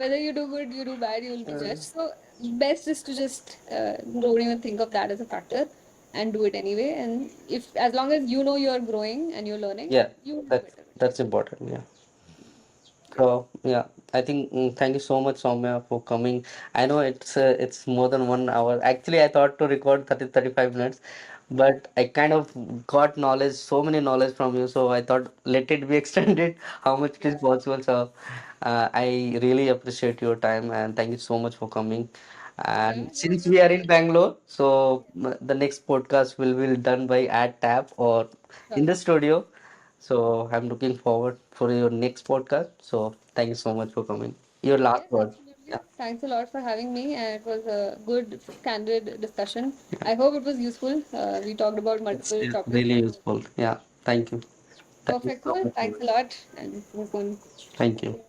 whether you do good, you do bad, you will be judged. So best is to just don't even think of that as a factor and do it anyway. And if as long as you know you're growing and you're learning, Yeah, you will do that's better. that's important. Yeah. Yeah. So yeah, I think thank you so much, Soumya, for coming. I know it's more than 1 hour. Actually, I thought to record 30-35 minutes, but I kind of got knowledge, so many knowledge from you. So I thought let it be extended how much it is Yeah. possible. So I really appreciate your time and thank you so much for coming. Yeah. And No, it since was we are my in pleasure. Bangalore, so the next podcast will be done by at Tab or in Sure. the studio. So I'm looking forward for your next podcast. So thank you so much for coming. Your last Yes, word. absolutely. Yeah, Thanks a lot for having me, and it was a good, candid discussion. I hope it was useful. We talked about multiple it's topics, really and useful. Yeah, thank you. Thank you perfect. so Cool. much. Thanks a lot, and it was fun. Thank you.